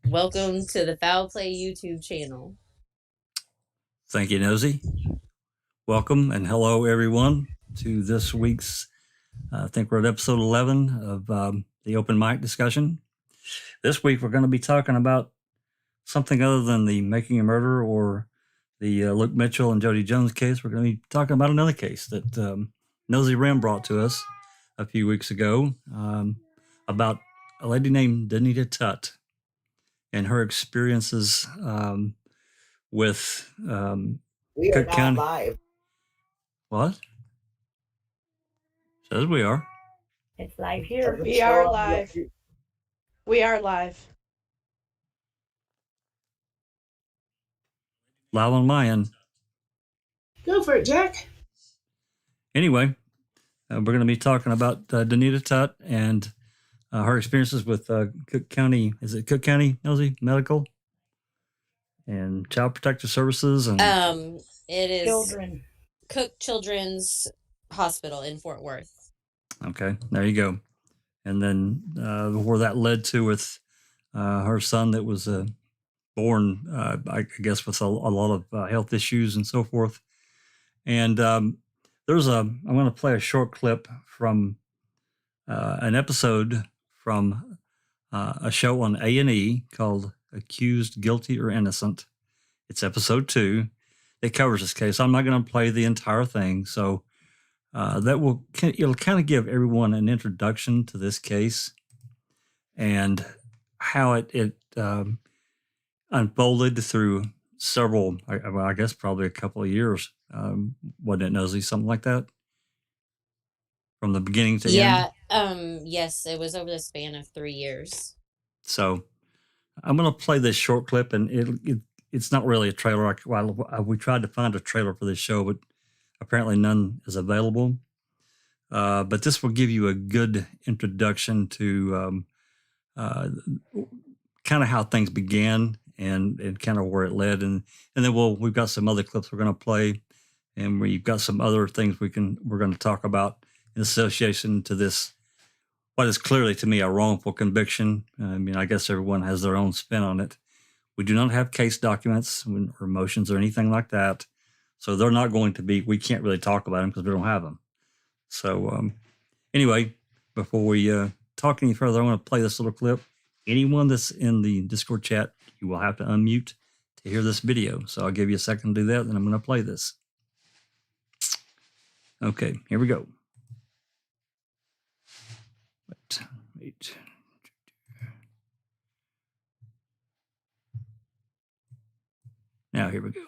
Welcome to the Foul Play YouTube channel. Thank you, Nosey. Welcome and hello, everyone, to this week's, I think we're at episode 11 of the open mic discussion. This week, we're going to be talking about something other than the Making a Murder or the Luke Mitchell and Jody Jones case. We're going to be talking about another case that Nosey Ren brought to us a few weeks ago about a lady named Danita Tutt and her experiences with we are Cook not County. live. What? Says we are. It's live here. We are live. We are live. Live on my end. Go for it, Jack. Anyway, we're going to be talking about Danita Tutt and her experiences with Cook County. Is it Cook County, Nosey? Medical and Child Protective Services? And it is Children. Cook Children's Hospital in Fort Worth. Okay, there you go. And then where that led to with her son that was born, I guess, with a lot of health issues and so forth. And I'm going to play a short clip from an episode from a show on A&E called Accused, Guilty, or Innocent. It's episode 2. It covers this case. I'm not going to play the entire thing, so it'll kind of give everyone an introduction to this case and how it unfolded through several, I guess probably a couple of years. Wasn't it, Nosey? Something like that? From the beginning to end? Yes, it was over the span of 3 years. So I'm going to play this short clip, and it's not really a trailer. We tried to find a trailer for this show, but apparently none is available. But this will give you a good introduction to kind of how things began and kind of where it led. And then we've got some other clips we're going to play, and we've got some other things we're going to talk about in association to this, what is clearly to me a wrongful conviction. I mean, I guess everyone has their own spin on it. We do not have case documents or motions or anything like that. So they're not going to be, we can't really talk about them because we don't have them. So anyway, before we talk any further, I want to play this little clip. Anyone that's in the Discord chat, you will have to unmute to hear this video. So I'll give you a second to do that, and I'm going to play this. Okay, here we go. Wait. Now, here we go.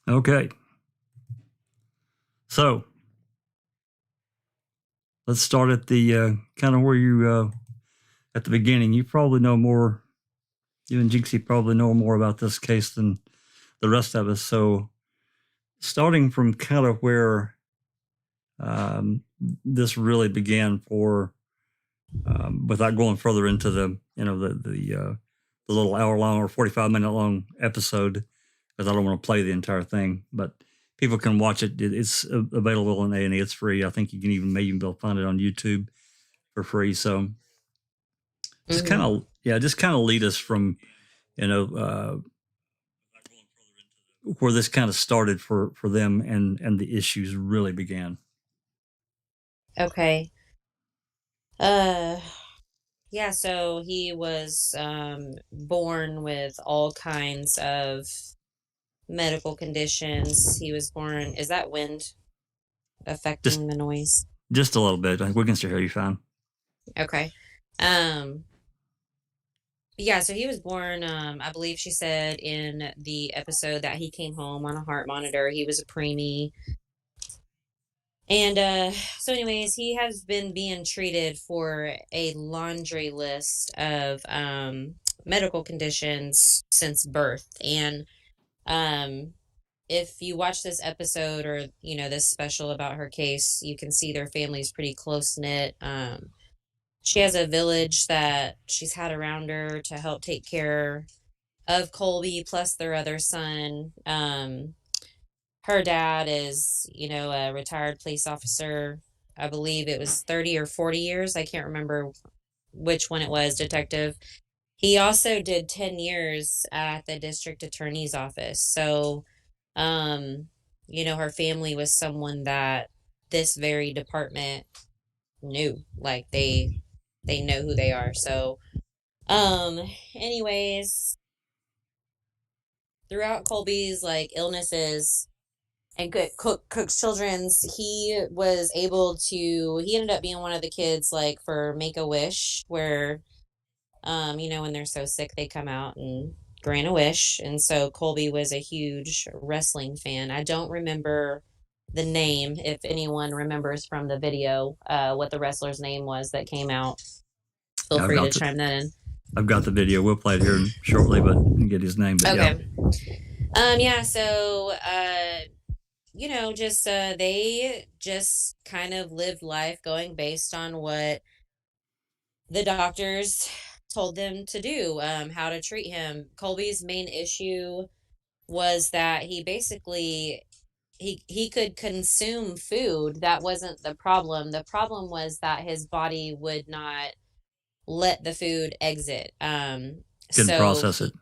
Okay. So let's start at the kind of where you, at the beginning. You probably know more, you and Jinxie probably know more about this case than the rest of us. So starting from kind of where this really began for, without going further into the, the little hour-long or 45-minute-long episode, because I don't want to play the entire thing, but people can watch it. It's available on A&E. It's free. I think you can even maybe be able to find it on YouTube for free. So just kind of lead us from, where this kind of started for them and the issues really began. Okay. Yeah, so he was born with all kinds of medical conditions. He was born, is that wind affecting the noise? Just a little bit. We can still hear you fine. Okay. Yeah, so he was born, I believe she said in the episode that he came home on a heart monitor. He was a preemie. And so anyways, he has been being treated for a laundry list of medical conditions since birth. And if you watch this episode or, this special about her case, you can see their family's pretty close-knit. she has a village that she's had around her to help take care of Colby, plus their other son. Her dad is, a retired police officer. I believe it was 30 or 40 years. I can't remember which one it was, detective. He also did 10 years at the district attorney's office. So, her family was someone that this very department knew. Like they know who they are. So, anyways, throughout Colby's like illnesses and Cook's Children's, he was able to. He ended up being one of the kids like for Make a Wish, where when they're so sick they come out and grant a wish. And so Colby was a huge wrestling fan. I don't remember the name. If anyone remembers from the video, what the wrestler's name was that came out, feel Yeah, free to chime that in. I've got the video. We'll play it here shortly, but get his name. But okay. Yeah. So, just they just kind of lived life going based on what the doctors told them to do, how to treat him. Colby's main issue was that he basically he could consume food. That wasn't the problem. The problem was that his body would not let the food exit. Couldn't process it.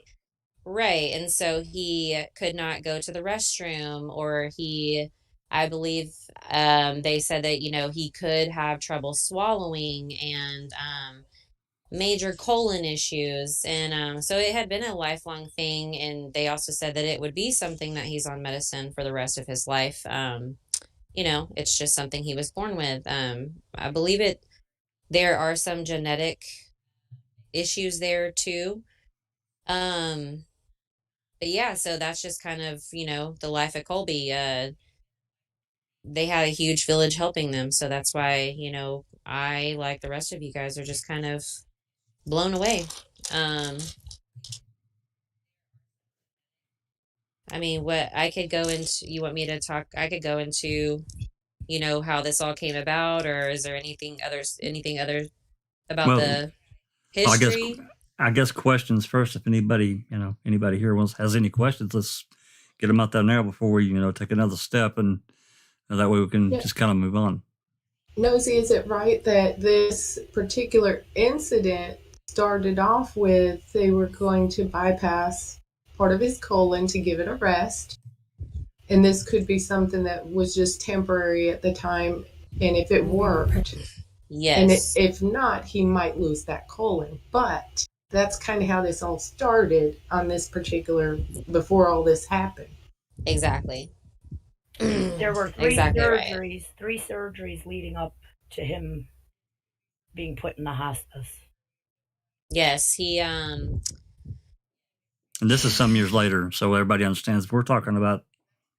Right. And so he could not go to the restroom, or I believe, they said that, he could have trouble swallowing and, major colon issues. And, so it had been a lifelong thing. And they also said that it would be something that he's on medicine for the rest of his life. It's just something he was born with. I believe there are some genetic issues there too. But yeah, so that's just kind of, the life of Colby. They had a huge village helping them. So that's why, I, like the rest of you guys, are just kind of blown away. I mean, what I could go into, you want me to talk? I could go into, how this all came about, or is there anything other about the history? I guess questions first. If anybody here has any questions, let's get them out there now before we, take another step, and that way we can just kind of move on. Nosey, is it right that this particular incident started off with they were going to bypass part of his colon to give it a rest, and this could be something that was just temporary at the time, and if it worked, yes, and if not, he might lose that colon. But that's kind of how this all started on this particular, before all this happened. Exactly. There were three surgeries, right. 3 surgeries leading up to him being put in the hospice. Yes, he and this is some years later, so everybody understands. We're talking about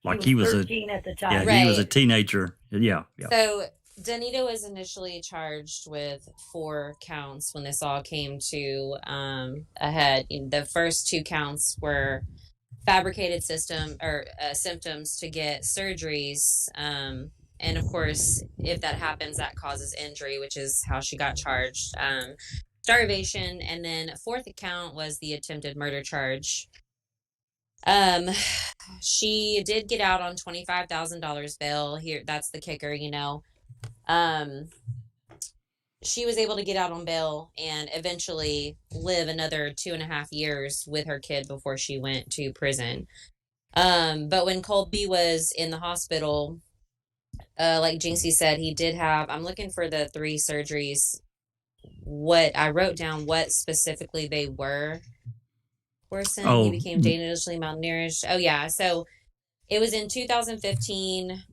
like he was 13 at the time. Yeah, right. He was a teenager. Yeah. So Danita was initially charged with 4 counts when this all came to a head. The first 2 counts were fabricated symptoms to get surgeries. And of course, if that happens, that causes injury, which is how she got charged. Starvation. And then 4th count was the attempted murder charge. She did get out on $25,000 bail. Here, that's the kicker, she was able to get out on bail and eventually live another 2.5 years with her kid before she went to prison. But when Colby was in the hospital, like Jinxie said, he did have, I'm looking for the 3 surgeries. What I wrote down, what specifically they were. Worsened, he became dangerously malnourished. Oh yeah, so it was in 2015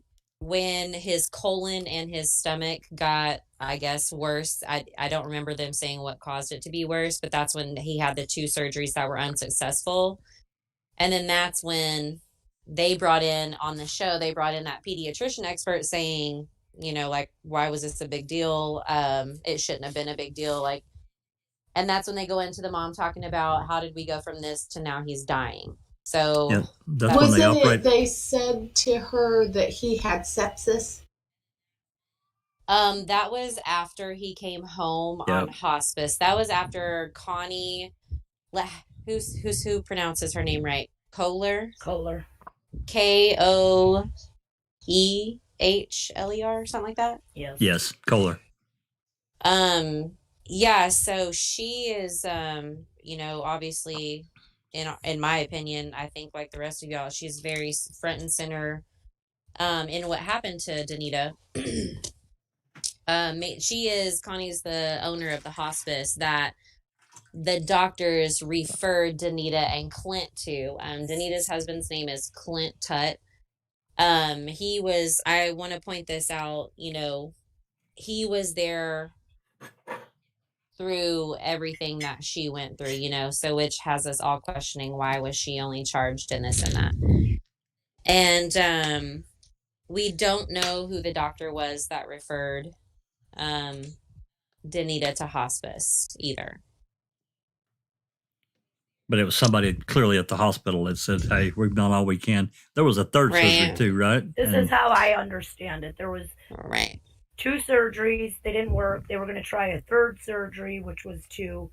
when his colon and his stomach got, I guess, worse. I don't remember them saying what caused it to be worse, but that's when he had the 2 surgeries that were unsuccessful. And then that's when they brought in on the show, they brought in that pediatrician expert saying, like, why was this a big deal? It shouldn't have been a big deal. And that's when they go into the mom talking about how did we go from this to now he's dying. So yeah, that's when they operate. They said to her that he had sepsis? That was after he came home on Yep. hospice. That was after Connie, who pronounces her name right? Kohler, Kohler. Koehler, something like that. Yes. Yes, Kohler. Yeah. So she is, obviously, in my opinion, I think like the rest of y'all, she's very front and center, in what happened to Danita. Connie's the owner of the hospice that the doctors referred Danita and Clint to. Danita's husband's name is Clint Tutt. I want to point this out, he was there through everything that she went through, so which has us all questioning why was she only charged in this and that. And we don't know who the doctor was that referred Danita to hospice either. But it was somebody clearly at the hospital that said, "Hey, we've done all we can." There was a third surgery too, right? This is how I understand it. There was right 2 surgeries. They didn't work. They were going to try a third surgery, which was to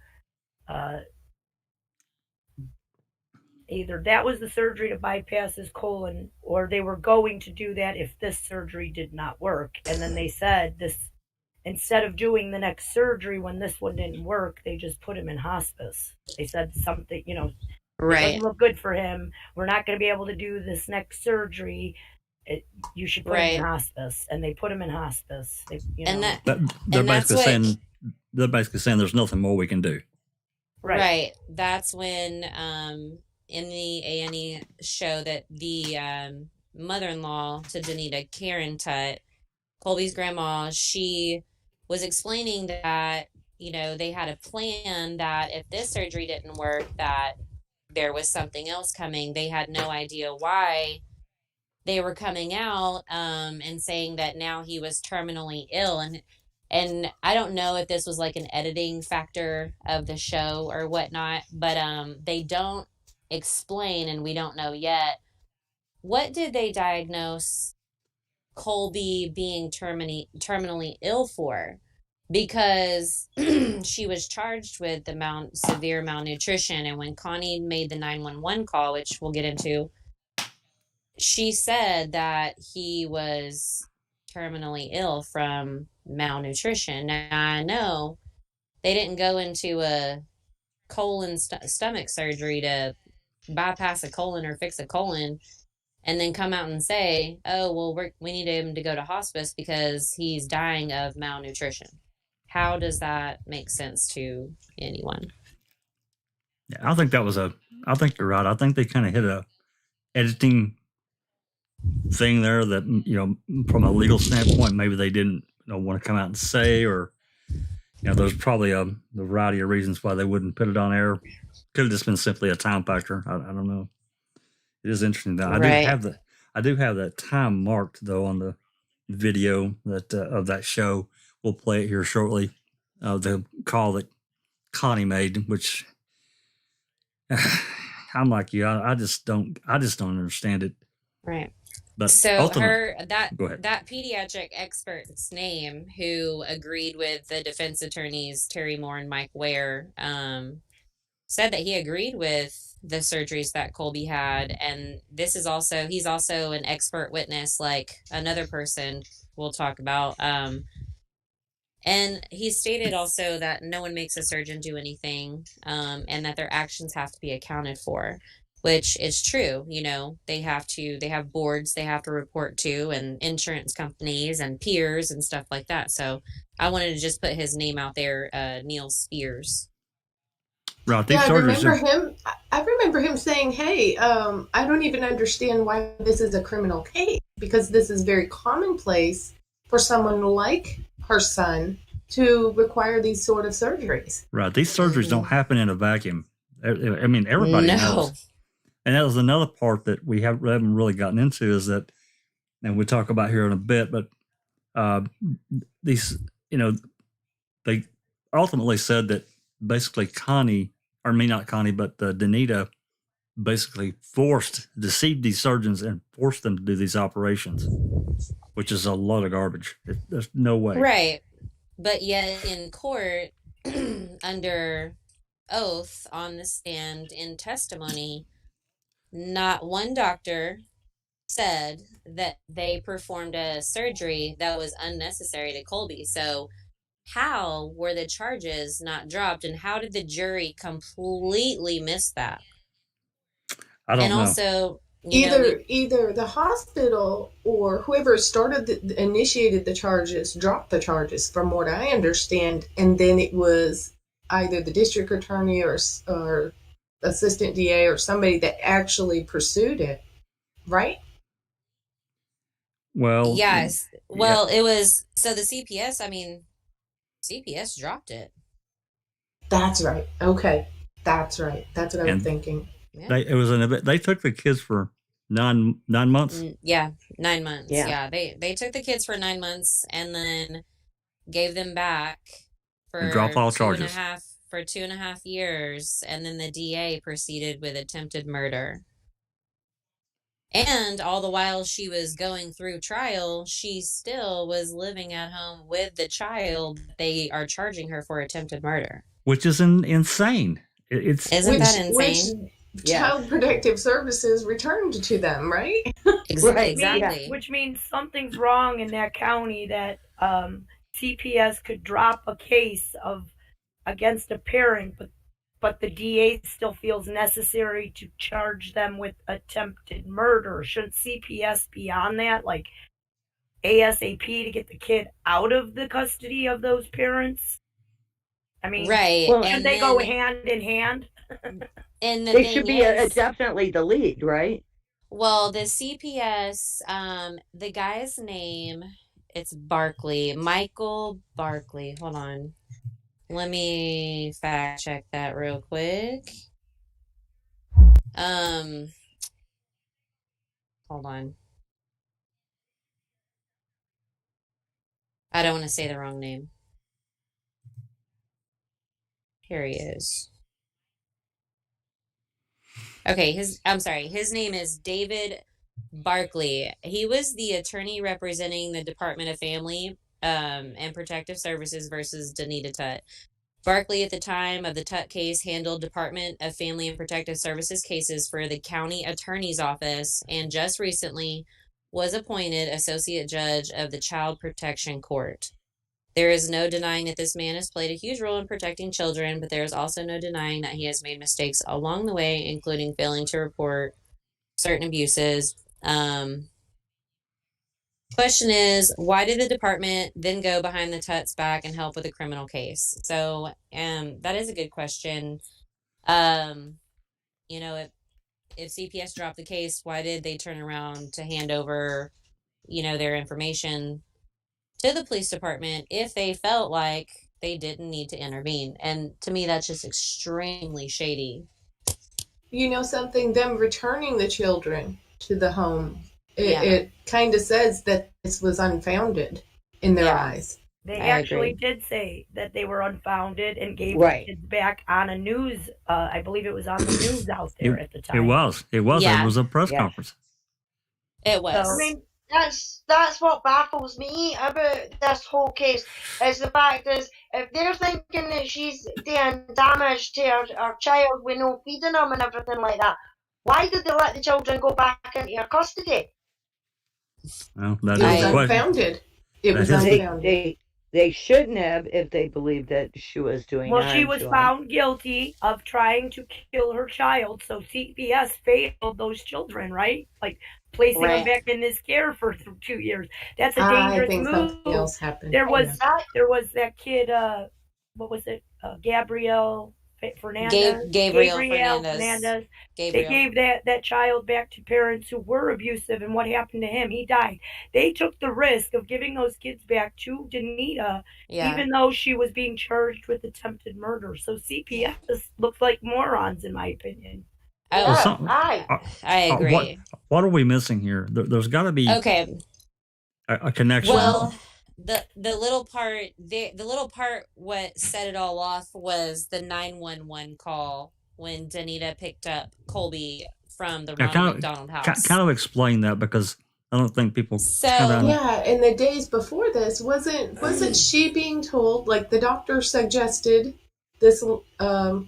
either that was the surgery to bypass his colon, or they were going to do that if this surgery did not work. And then they said instead of doing the next surgery when this one didn't work, they just put him in hospice. They said something, right. It doesn't look good for him. We're not going to be able to do this next surgery. You should put him in hospice, and they put him in hospice. They're basically saying there's nothing more we can do. Right. That's when in the A&E show that the mother-in-law to Danita, Karen Tutt, Colby's grandma, she was explaining that they had a plan that if this surgery didn't work, that there was something else coming. They had no idea why they were coming out and saying that now he was terminally ill. And I don't know if this was like an editing factor of the show or whatnot, but they don't explain, and we don't know yet, what did they diagnose Colby being terminally ill for? Because she was charged with the severe malnutrition, and when Connie made the 911 call, which we'll get into, she said that he was terminally ill from malnutrition. Now, I know they didn't go into a colon stomach surgery to bypass a colon or fix a colon and then come out and say, oh, well, we need him to go to hospice because he's dying of malnutrition. How does that make sense to anyone? Yeah, I think I think you're right. I think they kind of hit a editing thing there that, from a legal standpoint, maybe they didn't want to come out and say, or, there's probably a variety of reasons why they wouldn't put it on air. Could have just been simply a time factor. I don't know. It is interesting though. Right. I do have that time marked though on the video that of that show. We'll play it here shortly. The call that Connie made, which I'm like you. I just don't understand it. Right. But so that pediatric expert's name, who agreed with the defense attorneys Terry Moore and Mike Ware, said that he agreed with the surgeries that Colby had, and he's also an expert witness, like another person we'll talk about. And he stated also that no one makes a surgeon do anything, and that their actions have to be accounted for, which is true. They have boards they have to report to, and insurance companies and peers and stuff like that. So I wanted to just put his name out there, Neil Spears. Right. Yeah, I remember him saying, hey, I don't even understand why this is a criminal case, because this is very commonplace for someone like her son to require these sort of surgeries. Right. These surgeries don't happen in a vacuum. I mean, everybody knows. And that was another part that we haven't really gotten into, is that, and we'll talk about here in a bit, but these, they ultimately said that basically not Connie, but Danita basically deceived these surgeons and forced them to do these operations, which is a lot of garbage. There's no way. Right. But yet in court, under oath on the stand in testimony, not one doctor said that they performed a surgery that was unnecessary to Colby. So how were the charges not dropped, and how did the jury completely miss that? I don't And know. also, either the hospital or whoever initiated the charges dropped the charges, from what I understand, and then it was either the district attorney or assistant DA or somebody that actually pursued it, right? Well, yes. Well, it was, so the CPS, CPS dropped it. That's right. Okay. That's right. That's what I was thinking. Yeah. They took the kids for 9 months. Yeah, 9 months. Yeah. Yeah, they took the kids for 9 months and then gave them back for drop all charges. 2.5 years, and then the DA proceeded with attempted murder. And all the while she was going through trial, she still was living at home with the child. They are charging her for attempted murder, Which is insane. Isn't that insane? Which Child Protective Services returned to them, right? Exactly. Which means something's wrong in that county, that CPS could drop a case against a parent, but the DA still feels necessary to charge them with attempted murder. Shouldn't CPS be on that, like ASAP, to get the kid out of the custody of those parents? Right. Well, should they go hand in hand? And they should be definitely the lead, right? Well, the CPS, the guy's name, it's Barkley, Michael Barkley. Hold on. Let me fact check that real quick. Hold on. I don't want to say the wrong name. Here he is. Okay, his name is David Barkley. He was the attorney representing the Department of Family and Protective Services versus Danita Tutt. Barkley, at the time of the Tutt case, handled Department of Family and Protective Services cases for the county attorney's office, and just recently was appointed associate judge of the Child Protection Court. There is no denying that this man has played a huge role in protecting children, but there is also no denying that he has made mistakes along the way, including failing to report certain abuses. Question is, why did the department then go behind the Tutt's back and help with a criminal case? So that is a good question. If CPS dropped the case, why did they turn around to hand over, their information to the police department if they felt like they didn't need to intervene? And to me, that's just extremely shady. You know something? Them returning the children to the home, it kind of says that this was unfounded in their eyes. They actually did say that they were unfounded and gave the kids back on a news. I believe it was on the news out there at the time. It was. Yeah. It was a press conference. It was. I mean, that's what baffles me about this whole case, is the fact is, if they're thinking that she's doing damage to her child with no feeding them and everything like that, why did they let the children go back into her custody? Well, It was unfounded. It was unfounded. They shouldn't have, if they believed that she was doing harm. Well, she was found guilty of trying to kill her child, so CPS failed those children, right? Like placing them back in this care for 2 years. That's a dangerous move. Something else happened. There was that kid. What was it? Gabriel Fernandez. Gabriel Fernandez. They gave that child back to parents who were abusive, and what happened to him? He died. They took the risk of giving those kids back to Danita, even though she was being charged with attempted murder. So CPS looks like morons, in my opinion. I agree. What are we missing here? There's got to be a connection. Well, the little part what set it all off was the 911 call when Danita picked up Colby from the Yeah, Ronald McDonald House. kind of explain that, because I don't think people So Yeah, in the days before this, wasn't she being told, like the doctor suggested this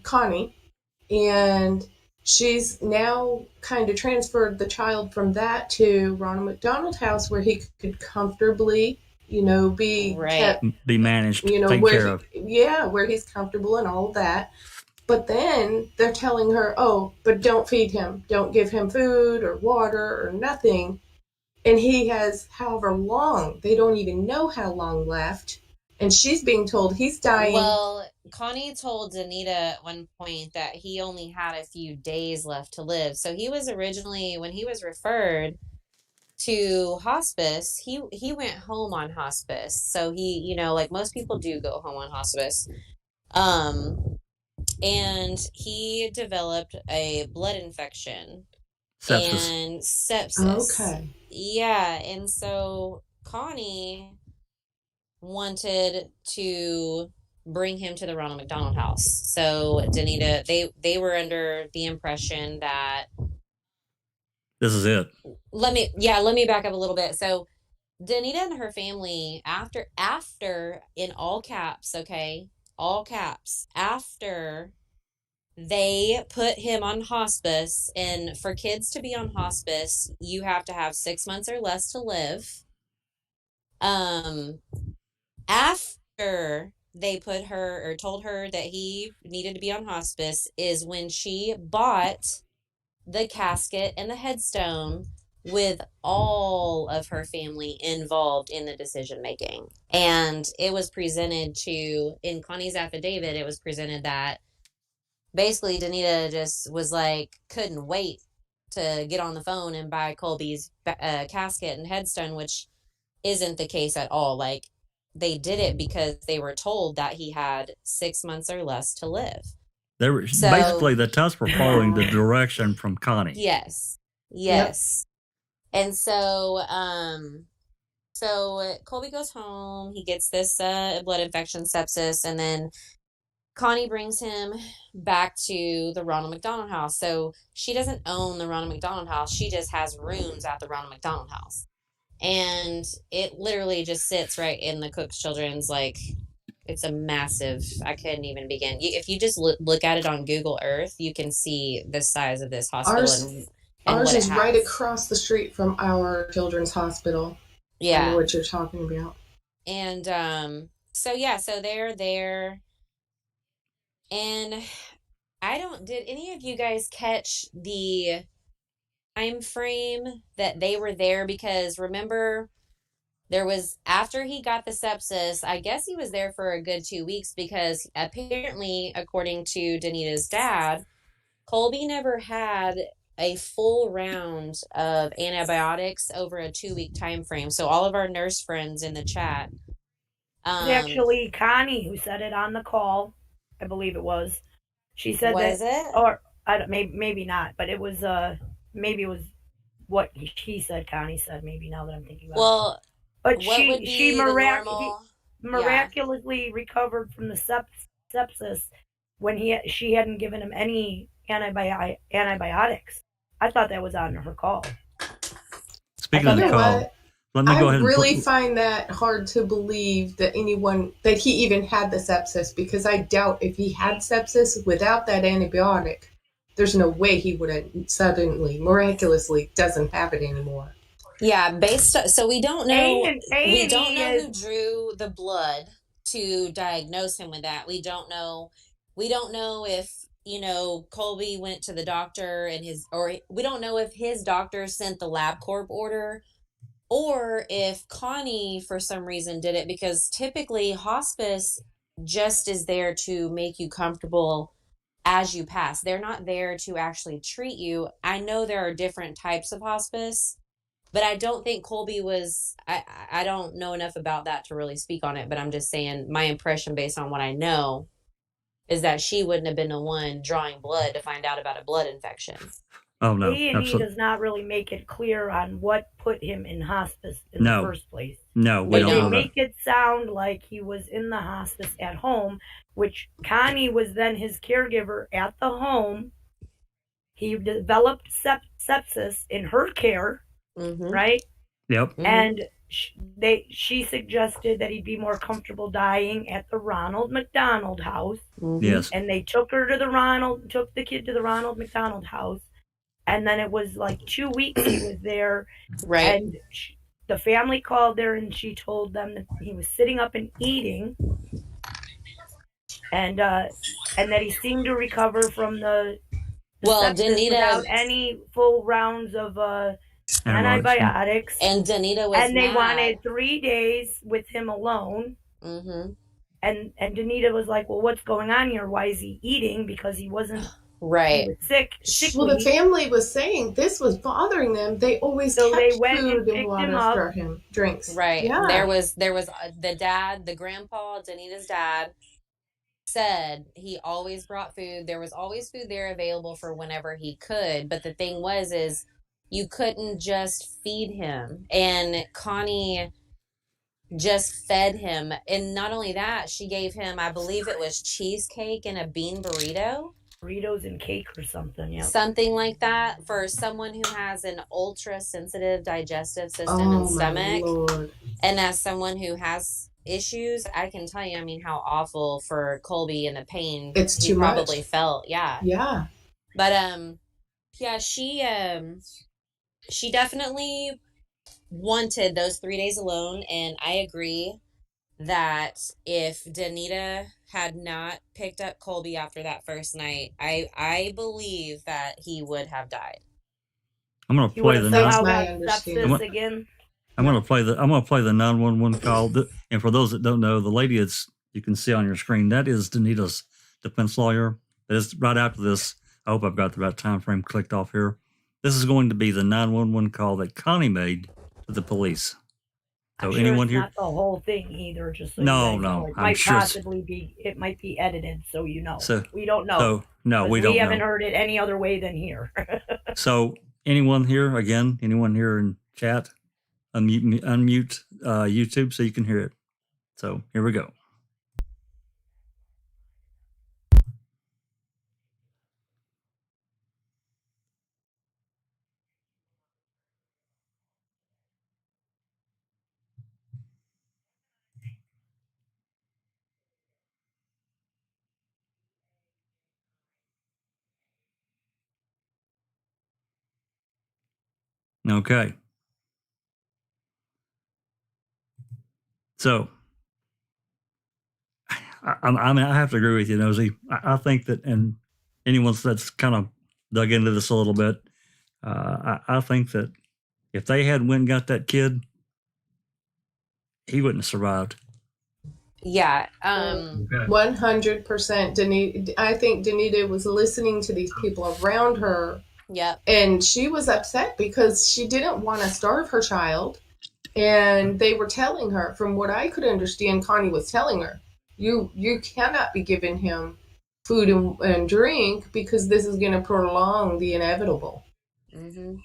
Connie, and she's now kind of transferred the child from that to Ronald McDonald House, where he could comfortably, be Right. kept, be managed, taken where care of. where he's comfortable and all of that. But then they're telling her, oh, but don't feed him, don't give him food or water or nothing. And he has however long, they don't even know how long left. And she's being told he's dying. Well, Connie told Danita at one point that he only had a few days left to live. So he was originally, when he was referred to hospice, he went home on hospice. So he, like most people do go home on hospice. And he developed a blood infection. Sepsis. And sepsis. Okay. Yeah, and so Connie wanted to bring him to the Ronald McDonald House. So Danita, they were under the impression that This is it. let me back up a little bit. So Danita and her family, after in all caps, okay, all caps, after they put him on hospice, and for kids to be on hospice, you have to have 6 months or less to live. After they put her or told her that he needed to be on hospice is when she bought the casket and the headstone with all of her family involved in the decision making. And it was presented in Connie's affidavit, it was presented that basically Danita just was like, couldn't wait to get on the phone and buy Colby's casket and headstone, which isn't the case at all. Like, they did it because they were told that he had 6 months or less to live. They were basically, the Tutts were following the direction from Connie. Yes. Yep. And so Colby goes home, he gets this blood infection, sepsis, and then Connie brings him back to the Ronald McDonald House. So she doesn't own the Ronald McDonald House. She just has rooms at the Ronald McDonald House. And it literally just sits right in the Cook's Children's, like, it's a massive, I couldn't even begin. If you just look at it on Google Earth, you can see the size of this hospital. Ours is right across the street from our children's hospital. Yeah. I know what you're talking about. And so they're there. And did any of you guys catch the time frame that they were there? Because remember, there was, after he got the sepsis, I guess he was there for a good 2 weeks, because apparently, according to Danita's dad, Colby never had a full round of antibiotics over a 2-week time frame. So all of our nurse friends in the chat. Actually, Connie, who said it on the call, I believe it was. She said was that, it? or I don't, maybe not, but it was maybe it was what he said. Connie said, maybe, now that I'm thinking about it. Well, but what she miraculously recovered from the sepsis when she hadn't given him any antibiotics. I thought that was on her call. Speaking of the call, let me go ahead and really find that hard to believe that that he even had the sepsis, because I doubt if he had sepsis without that antibiotic, there's no way he would have suddenly, miraculously, doesn't have it anymore. Yeah, so we don't know. We don't know who drew the blood to diagnose him with that. We don't know if, Colby went to the doctor we don't know if his doctor sent the LabCorp order, or if Connie for some reason did it, because typically hospice just is there to make you comfortable as you pass. They're not there to actually treat you. I know there are different types of hospice, but I don't think Colby was, I don't know enough about that to really speak on it, but I'm just saying my impression based on what I know is that she wouldn't have been the one drawing blood to find out about a blood infection. Oh no, A&E absolutely. does not really make it clear on what put him in hospice in the No. first place. No, we They don't They know that. make it sound like he was in the hospice at home, which Connie was then his caregiver at the home. He developed sepsis in her care, Mm-hmm. right? Yep. Mm-hmm. And she suggested that he'd be more comfortable dying at the Ronald McDonald House. Mm-hmm. Yes. And they took the kid to the Ronald McDonald House. And then it was like 2 weeks he was there. Right. And the family called there and she told them that he was sitting up and eating. And that he seemed to recover from the sepsis Danita, without any full rounds of antibiotics. And Danita was and they mad. wanted 3 days with him alone. Mm-hmm. And Danita was like, well, what's going on here? Why is he eating? Because he wasn't right. He was sick. Well, the family was saying this was bothering them. They always kept they went food and water up. for him, drinks. Right. Yeah. There was the dad, the grandpa, Danita's dad, said he always brought food. There was always food there available for whenever he could. But the thing is you couldn't just feed him. And Connie just fed him. And not only that, she gave him, I believe it was cheesecake and a bean burrito. Burritos and cake or something, yeah. Something like that for someone who has an ultra sensitive digestive system and stomach. Lord. And as someone who has issues, I can tell you, I mean, how awful for Colby and the pain it's he too probably much. felt. Yeah. Yeah. But yeah, she definitely wanted those 3 days alone, and I agree that if Danita had not picked up Colby after that first night, I believe that he would have died. I'm gonna play the again. I'm gonna play the 911 call. And for those that don't know, the lady you can see on your screen, that is Danita's defense lawyer. That is right after this. I hope I've got the right time frame clicked off here. This is going to be the 911 call that Connie made to the police. So I'm anyone sure it's here? not the whole thing either. Just so no. It might possibly be. It might be edited, so you know. So we don't know. No, we don't. We haven't heard it any other way than here. So anyone here in chat, unmute YouTube so you can hear it. So here we go. Okay. So, I mean, I have to agree with you, Nosey. I think that, and anyone that's kind of dug into this a little bit, I think that if they had went and got that kid, he wouldn't have survived. Yeah. 100%. Danita, I think Danita was listening to these people around her. Yep. And she was upset because she didn't want to starve her child. And they were telling her, from what I could understand, Connie was telling her, you cannot be giving him food and drink because this is going to prolong the inevitable. Mm-hmm.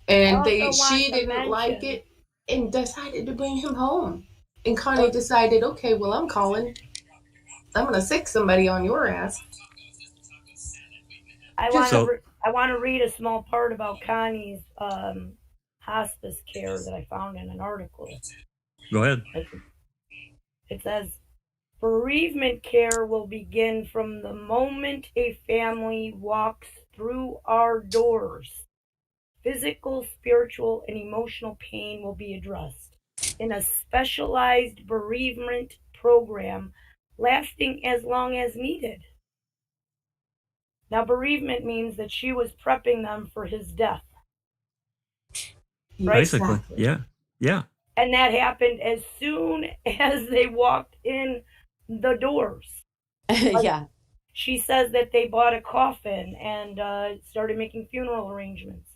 And she didn't like it and decided to bring him home. And Connie decided, okay, well, I'm going to sick somebody on your ass. I want to read a small part about Connie's hospice care that I found in an article. Go ahead. It says, bereavement care will begin from the moment a family walks through our doors. Physical, spiritual, and emotional pain will be addressed in a specialized bereavement program lasting as long as needed. Now, bereavement means that she was prepping them for his death. Right? Basically, yeah. And that happened as soon as they walked in the doors. Yeah. She says that they bought a coffin and started making funeral arrangements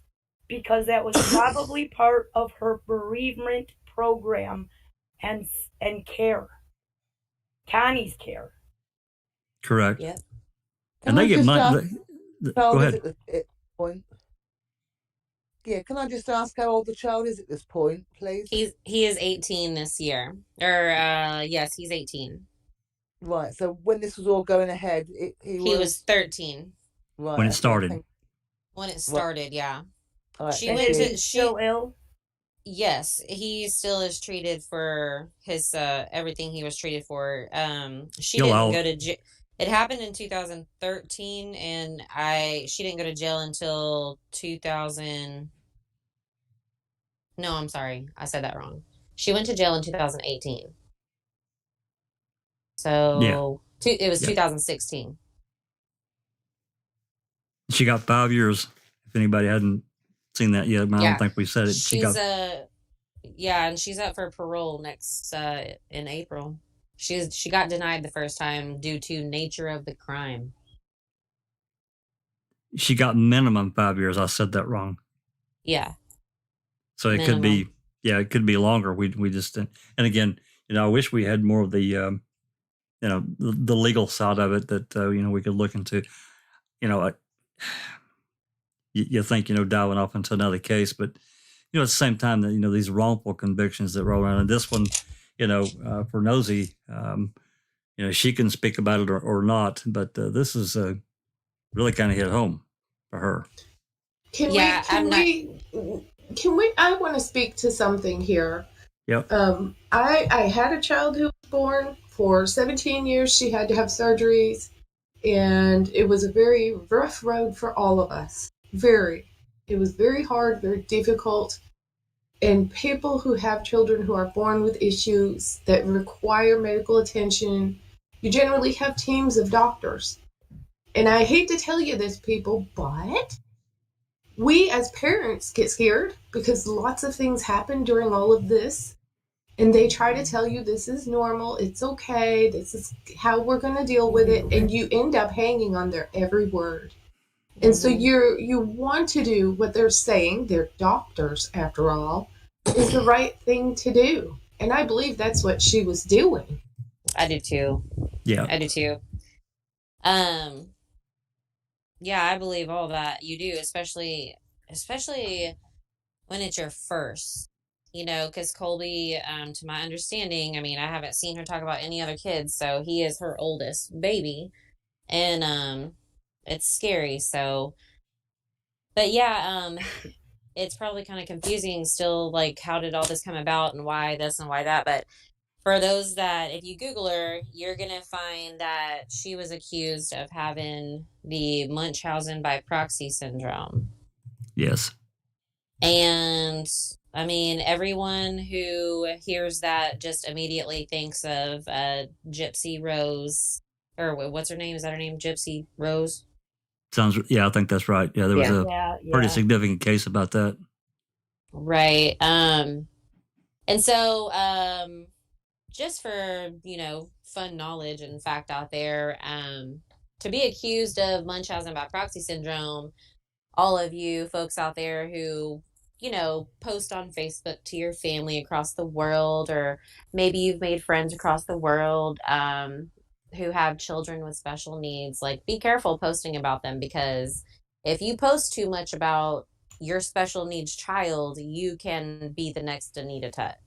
because that was probably part of her bereavement program and care. Connie's care. Correct. Yep. And they get money. Go ahead. Yeah, can I just ask how old the child is at this point, please? He is 18 this year. Yes, he's 18. Right, so when this was all going ahead, he was 13. Right. When it started. When it started, yeah. Right, She thank went you. to Still ill? Yes, he still is treated for his everything he was treated for. She Chill didn't out. go to jail. It happened in 2013, and she didn't go to jail until 2000. No, I'm sorry, I said that wrong. She went to jail in 2018. So it was Yeah. 2016. She got 5 years. If anybody hadn't seen that yet, I don't think we said it. She's and she's up for parole next in April. She got denied the first time due to nature of the crime. She got minimum 5 years. I said that wrong. Yeah. So it could be, it could be longer. We just, and again, I wish we had more of the, the legal side of it that, we could look into. You think, diving off into another case, but, at the same time that, these wrongful convictions that roll around, and this one, for Nosey, she can speak about it or not, but this is really kind of hit home for her. Can we, I want to speak to something here. Yep. I had a child who was born for 17 years. She had to have surgeries, and it was a very rough road for all of us. It was very hard, very difficult. And people who have children who are born with issues that require medical attention, you generally have teams of doctors. And I hate to tell you this, people, but we as parents get scared because lots of things happen during all of this. And they try to tell you this is normal, it's okay, this is how we're going to deal with it. And you end up hanging on their every word. And so you want to do what they're saying, they're doctors after all, is the right thing to do. And I believe that's what she was doing. I do too. Yeah. I do too. Yeah, I believe all that you do, especially when it's your first, because Colby, to my understanding, I mean, I haven't seen her talk about any other kids, so he is her oldest baby, and it's scary. So, but yeah, it's probably kind of confusing still, like, how did all this come about and why this and why that, but for those that, if you Google her, you're going to find that she was accused of having the Munchausen by proxy syndrome. Yes. And, I mean, everyone who hears that just immediately thinks of Gypsy Rose, or what's her name? Is that her name? Gypsy Rose? I think that's right. Yeah, there was a pretty significant case about that. Right. And so, just for, fun knowledge and fact out there, to be accused of Munchausen by proxy syndrome, all of you folks out there who, post on Facebook to your family across the world, or maybe you've made friends across the world who have children with special needs, like, be careful posting about them, because if you post too much about your special needs child, you can be the next Danita Tutt.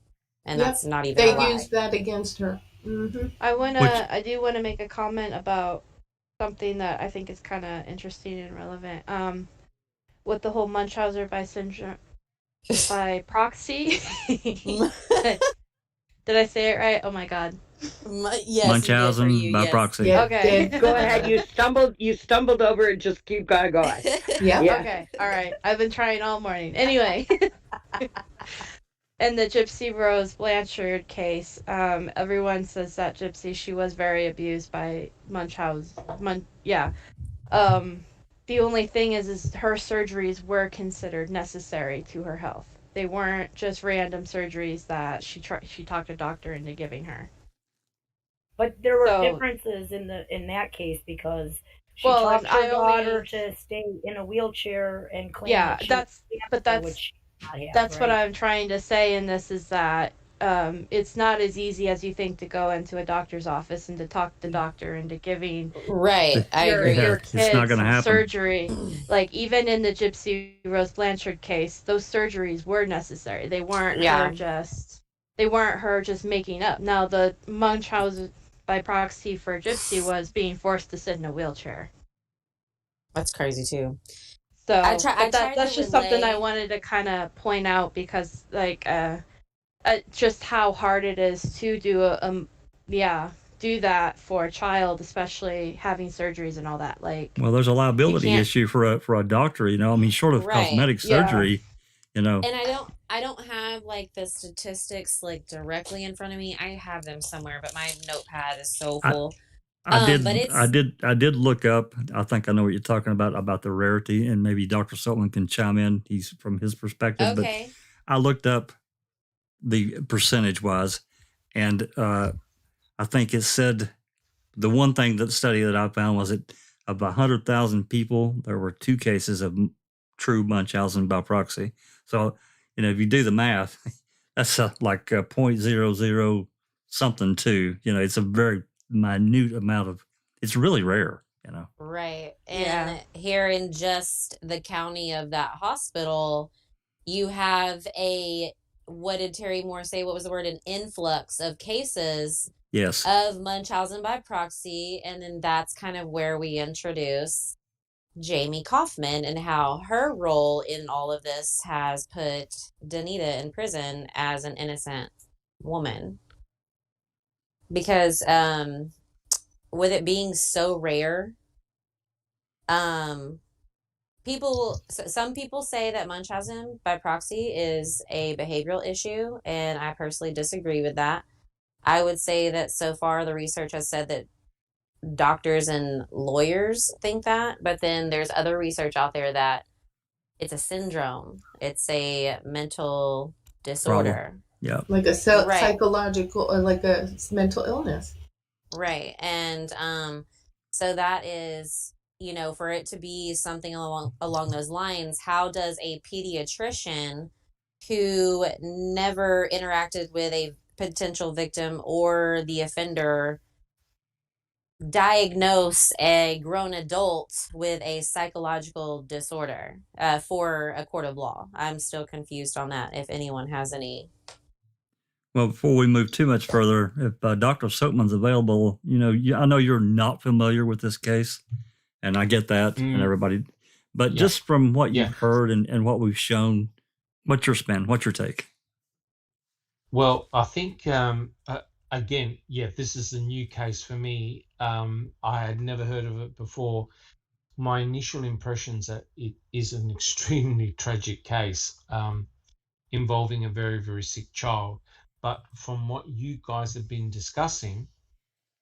And that's not even they use that against her. Mm-hmm. I do want to make a comment about something that I think is kind of interesting and relevant. With the whole Munchausen by syndrome by proxy. Did I say it right? Oh my god. Yes, Munchausen by proxy. Yeah, okay. Go ahead. You stumbled over it. Just keep going. Yeah. Okay. All right. I've been trying all morning. Anyway. In the Gypsy Rose Blanchard case, everyone says that Gypsy, she was very abused by Munchausen. The only thing is her surgeries were considered necessary to her health. They weren't just random surgeries that she talked a doctor into giving her. But there were differences in that case, because she taught her daughter to stay in a wheelchair and claim that's what I'm trying to say in this, is that it's not as easy as you think to go into a doctor's office and to talk the doctor into giving Right, I your agree. your it's not kid going to some happen. surgery. Like even in the Gypsy Rose Blanchard case, those surgeries were necessary. They weren't Yeah. her just making up. Now the Munchausen by proxy for Gypsy was being forced to sit in a wheelchair. That's crazy too. So I tried that's to just something I relay. wanted to kind of point out because just how hard it is to do that for a child, especially having surgeries and all that. Like, Well, there's a liability can't- issue for a doctor, you know. I mean, short of Right. cosmetic Yeah. surgery, you know. And I don't have like the statistics like directly in front of me. I have them somewhere, but my notepad is so full. I But it's I did look up. I think I know what you're talking about the rarity, and maybe Dr. Silkman can chime in. He's from his perspective, okay. but I looked up the percentage wise, and I think it said the one thing that study that I found was that of 100,000 people, there were 2 cases of true Munchausen by proxy. So, you know, if you do the math, that's like 0.00 something two. You know, it's a very minute amount of. It's really rare. You know. Right. And Yeah. here in just the county of that hospital, you have what did Terry Moore say? What was the word? An influx of cases Yes. of Munchausen by proxy. And then that's kind of where we introduce Jamie Kaufman and how her role in all of this has put Danita in prison as an innocent woman. Because with it being so rare, some people say that Munchausen by proxy is a behavioral issue, and I personally disagree with that. I would say that so far the research has said that doctors and lawyers think that, but then there's other research out there that it's a syndrome. It's a mental disorder. Yeah. Like a Right. psychological or like a mental illness. Right. And so that is, you know, for it to be something along those lines, how does a pediatrician who never interacted with a potential victim or the offender diagnose a grown adult with a psychological disorder for a court of law? I'm still confused on that, if anyone has any. Well, before we move too much further, if Dr. Silkman's available, you know, I know you're not familiar with this case, and I get that, and everybody, but just from what you've heard and what we've shown, what's your spin? What's your take? Well, I think, again, this is a new case for me. I had never heard of it before. My initial impressions that it is an extremely tragic case involving a very, very sick child. But from what you guys have been discussing,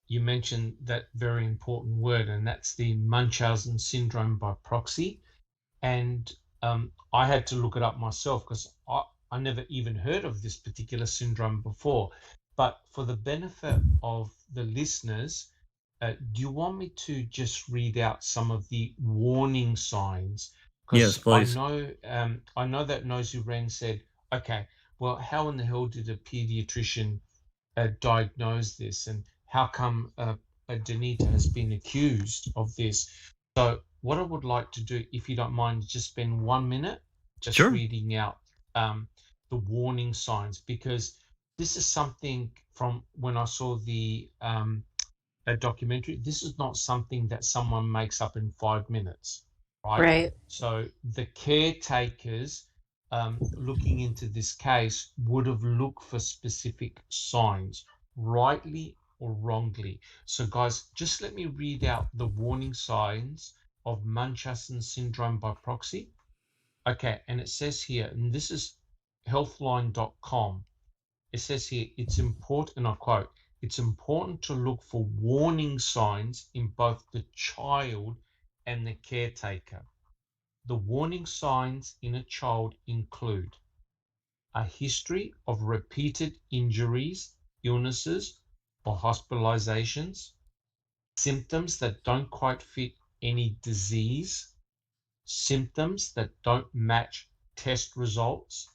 you mentioned that very important word, and that's the Munchausen syndrome by proxy. And I had to look it up myself because I never even heard of this particular syndrome before. But for the benefit of the listeners, do you want me to just read out some of the warning signs? Yes, please. I know that Nosey Ren said, okay, well, how in the hell did a pediatrician diagnose this, and how come Danita has been accused of this? So what I would like to do, if you don't mind, just spend 1 minute just reading out the warning signs, because this is something from when I saw the documentary. This is not something that someone makes up in 5 minutes, right? Right. So the caretakers looking into this case would have looked for specific signs, rightly or wrongly. So guys, just let me read out the warning signs of Munchausen syndrome by proxy. Okay, and it says here, and this is healthline.com. It says here, it's important, and I quote, it's important to look for warning signs in both the child and the caretaker. The warning signs in a child include a history of repeated injuries, illnesses, or hospitalizations, symptoms that don't quite fit any disease, symptoms that don't match test results,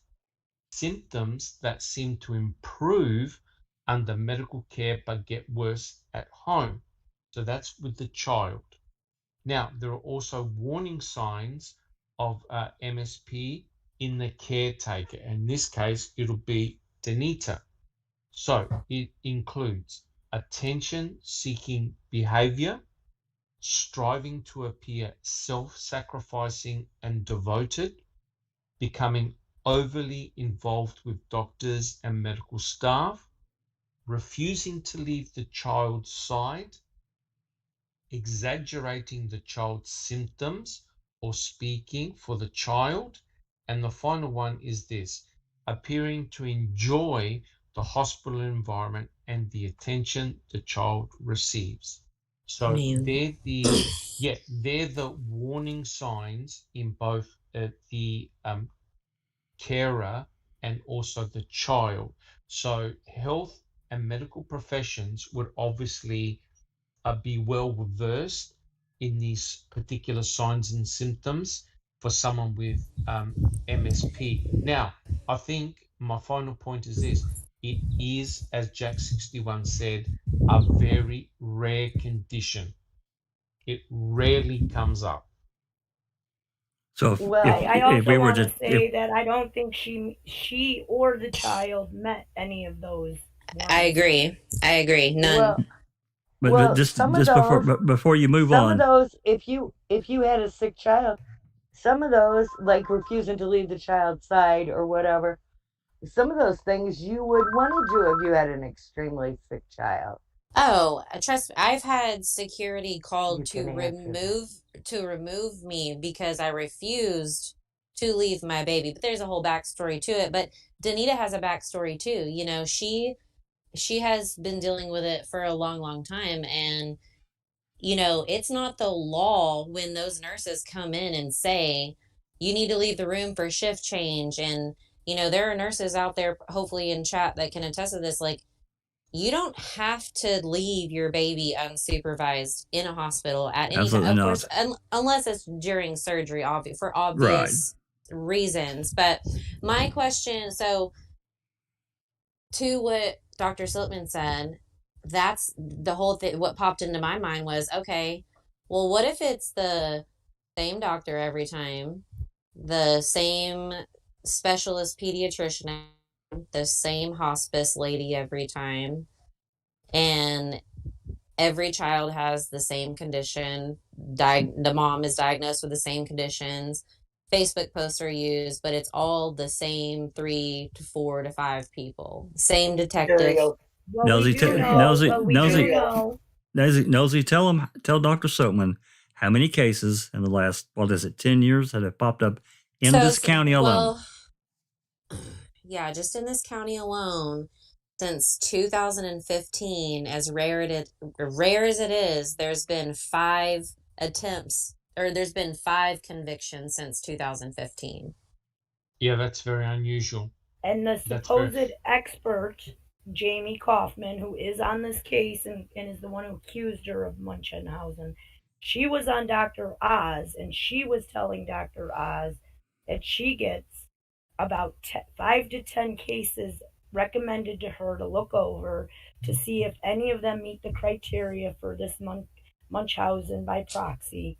symptoms that seem to improve under medical care but get worse at home. So that's with the child. Now, there are also warning signs of MSP in the caretaker. In this case, it'll be Danita. So it includes attention-seeking behavior, striving to appear self-sacrificing and devoted, becoming overly involved with doctors and medical staff, refusing to leave the child's side, exaggerating the child's symptoms or speaking for the child, and the final one is this: appearing to enjoy the hospital environment and the attention the child receives. So they're the warning signs in both the carer and also the child. So health and medical professions would obviously be well versed in these particular signs and symptoms for someone with MSP. Now, I think my final point is this: it is, as Jack 61 said, a very rare condition. It rarely comes up. So I also want to say that I don't think she or the child met any of those. I agree. None. But just before you move on, some of those, if you had a sick child, some of those, like refusing to leave the child's side or whatever, some of those things you would want to do if you had an extremely sick child. Oh, trust me, I've had security called to remove me because I refused to leave my baby. But there's a whole backstory to it. But Danita has a backstory too. You know, she has been dealing with it for a long, long time. And, you know, it's not the law when those nurses come in and say, you need to leave the room for shift change. And, you know, there are nurses out there, hopefully in chat, that can attest to this. Like, you don't have to leave your baby unsupervised in a hospital at any time, of course, unless it's during surgery, for obvious reasons. But my question, so to what Dr. Silkman said, that's the whole thing. What popped into my mind was, okay, well, what if it's the same doctor every time, the same specialist pediatrician, the same hospice lady every time, and every child has the same condition, the mom is diagnosed with the same conditions, Facebook posts are used, but it's all the same 3 to 4 to 5 people, same detective. Nosey, tell Dr. Silkman how many cases in the last, 10 years that have popped up in this county alone? Well, yeah, just in this county alone, since 2015, as rare as it is, there's been 5 attempts, or there's been 5 convictions since 2015. Yeah, that's very unusual. And the supposed expert, Jamie Kaufman, who is on this case and is the one who accused her of Munchausen, she was on Dr. Oz, and she was telling Dr. Oz that she gets about 5 to 10 cases recommended to her to look over to see if any of them meet the criteria for this Munchausen by proxy.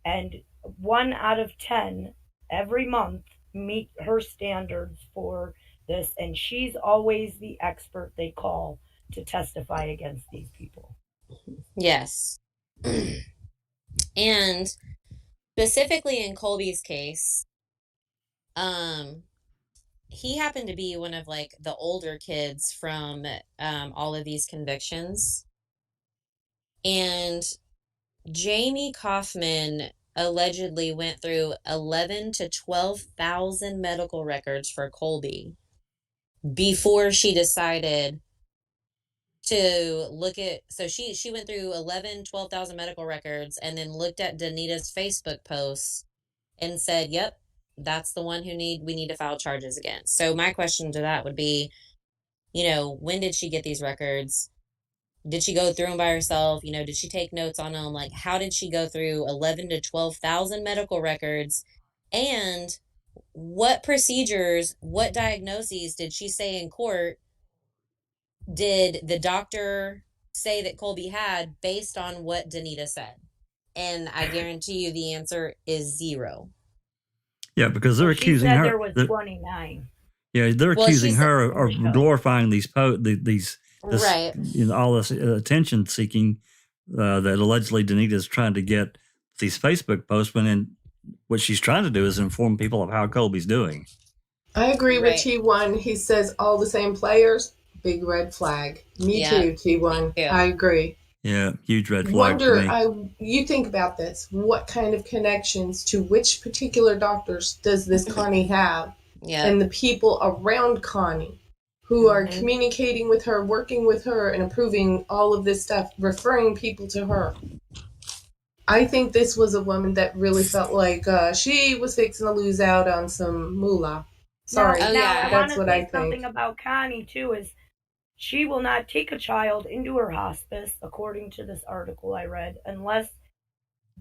And 1 out of 10 every month meet her standards for this. And she's always the expert they call to testify against these people. Yes. And specifically in Colby's case, he happened to be one of like the older kids from all of these convictions. And Jamie Kaufman allegedly went through 11 to 12,000 medical records for Colby before she decided to look at, so she went through 12,000 medical records and then looked at Danita's Facebook posts and said, yep, that's the one we need to file charges against. So my question to that would be, you know, when did she get these records? Did she go through them by herself? You know, did she take notes on them? Like, how did she go through 11 to 12,000 medical records? And what procedures, what diagnoses did she say in court did the doctor say that Colby had based on what Danita said? And I guarantee you the answer is 0. Yeah, because they're Well, she accusing said her. there was 29. Yeah, they're Well, accusing she's her of Show. glorifying these this right. all this attention seeking that allegedly Danita is trying to get these Facebook posts. When what she's trying to do is inform people of how Colby's doing. I agree Right. with T1. He says all the same players. Big red flag. Me Yeah, too, T1. me too. I agree. Yeah, huge red flag for me. You think about this. What kind of connections to which particular doctors does this Connie have? Yeah. And the people around Connie who are communicating with her, working with her, and approving all of this stuff, referring people to her. I think this was a woman that really felt like she was fixing to lose out on some moolah. Sorry, Oh, yeah. I want that's to what say I think. something about Connie too is she will not take a child into her hospice, according to this article I read, unless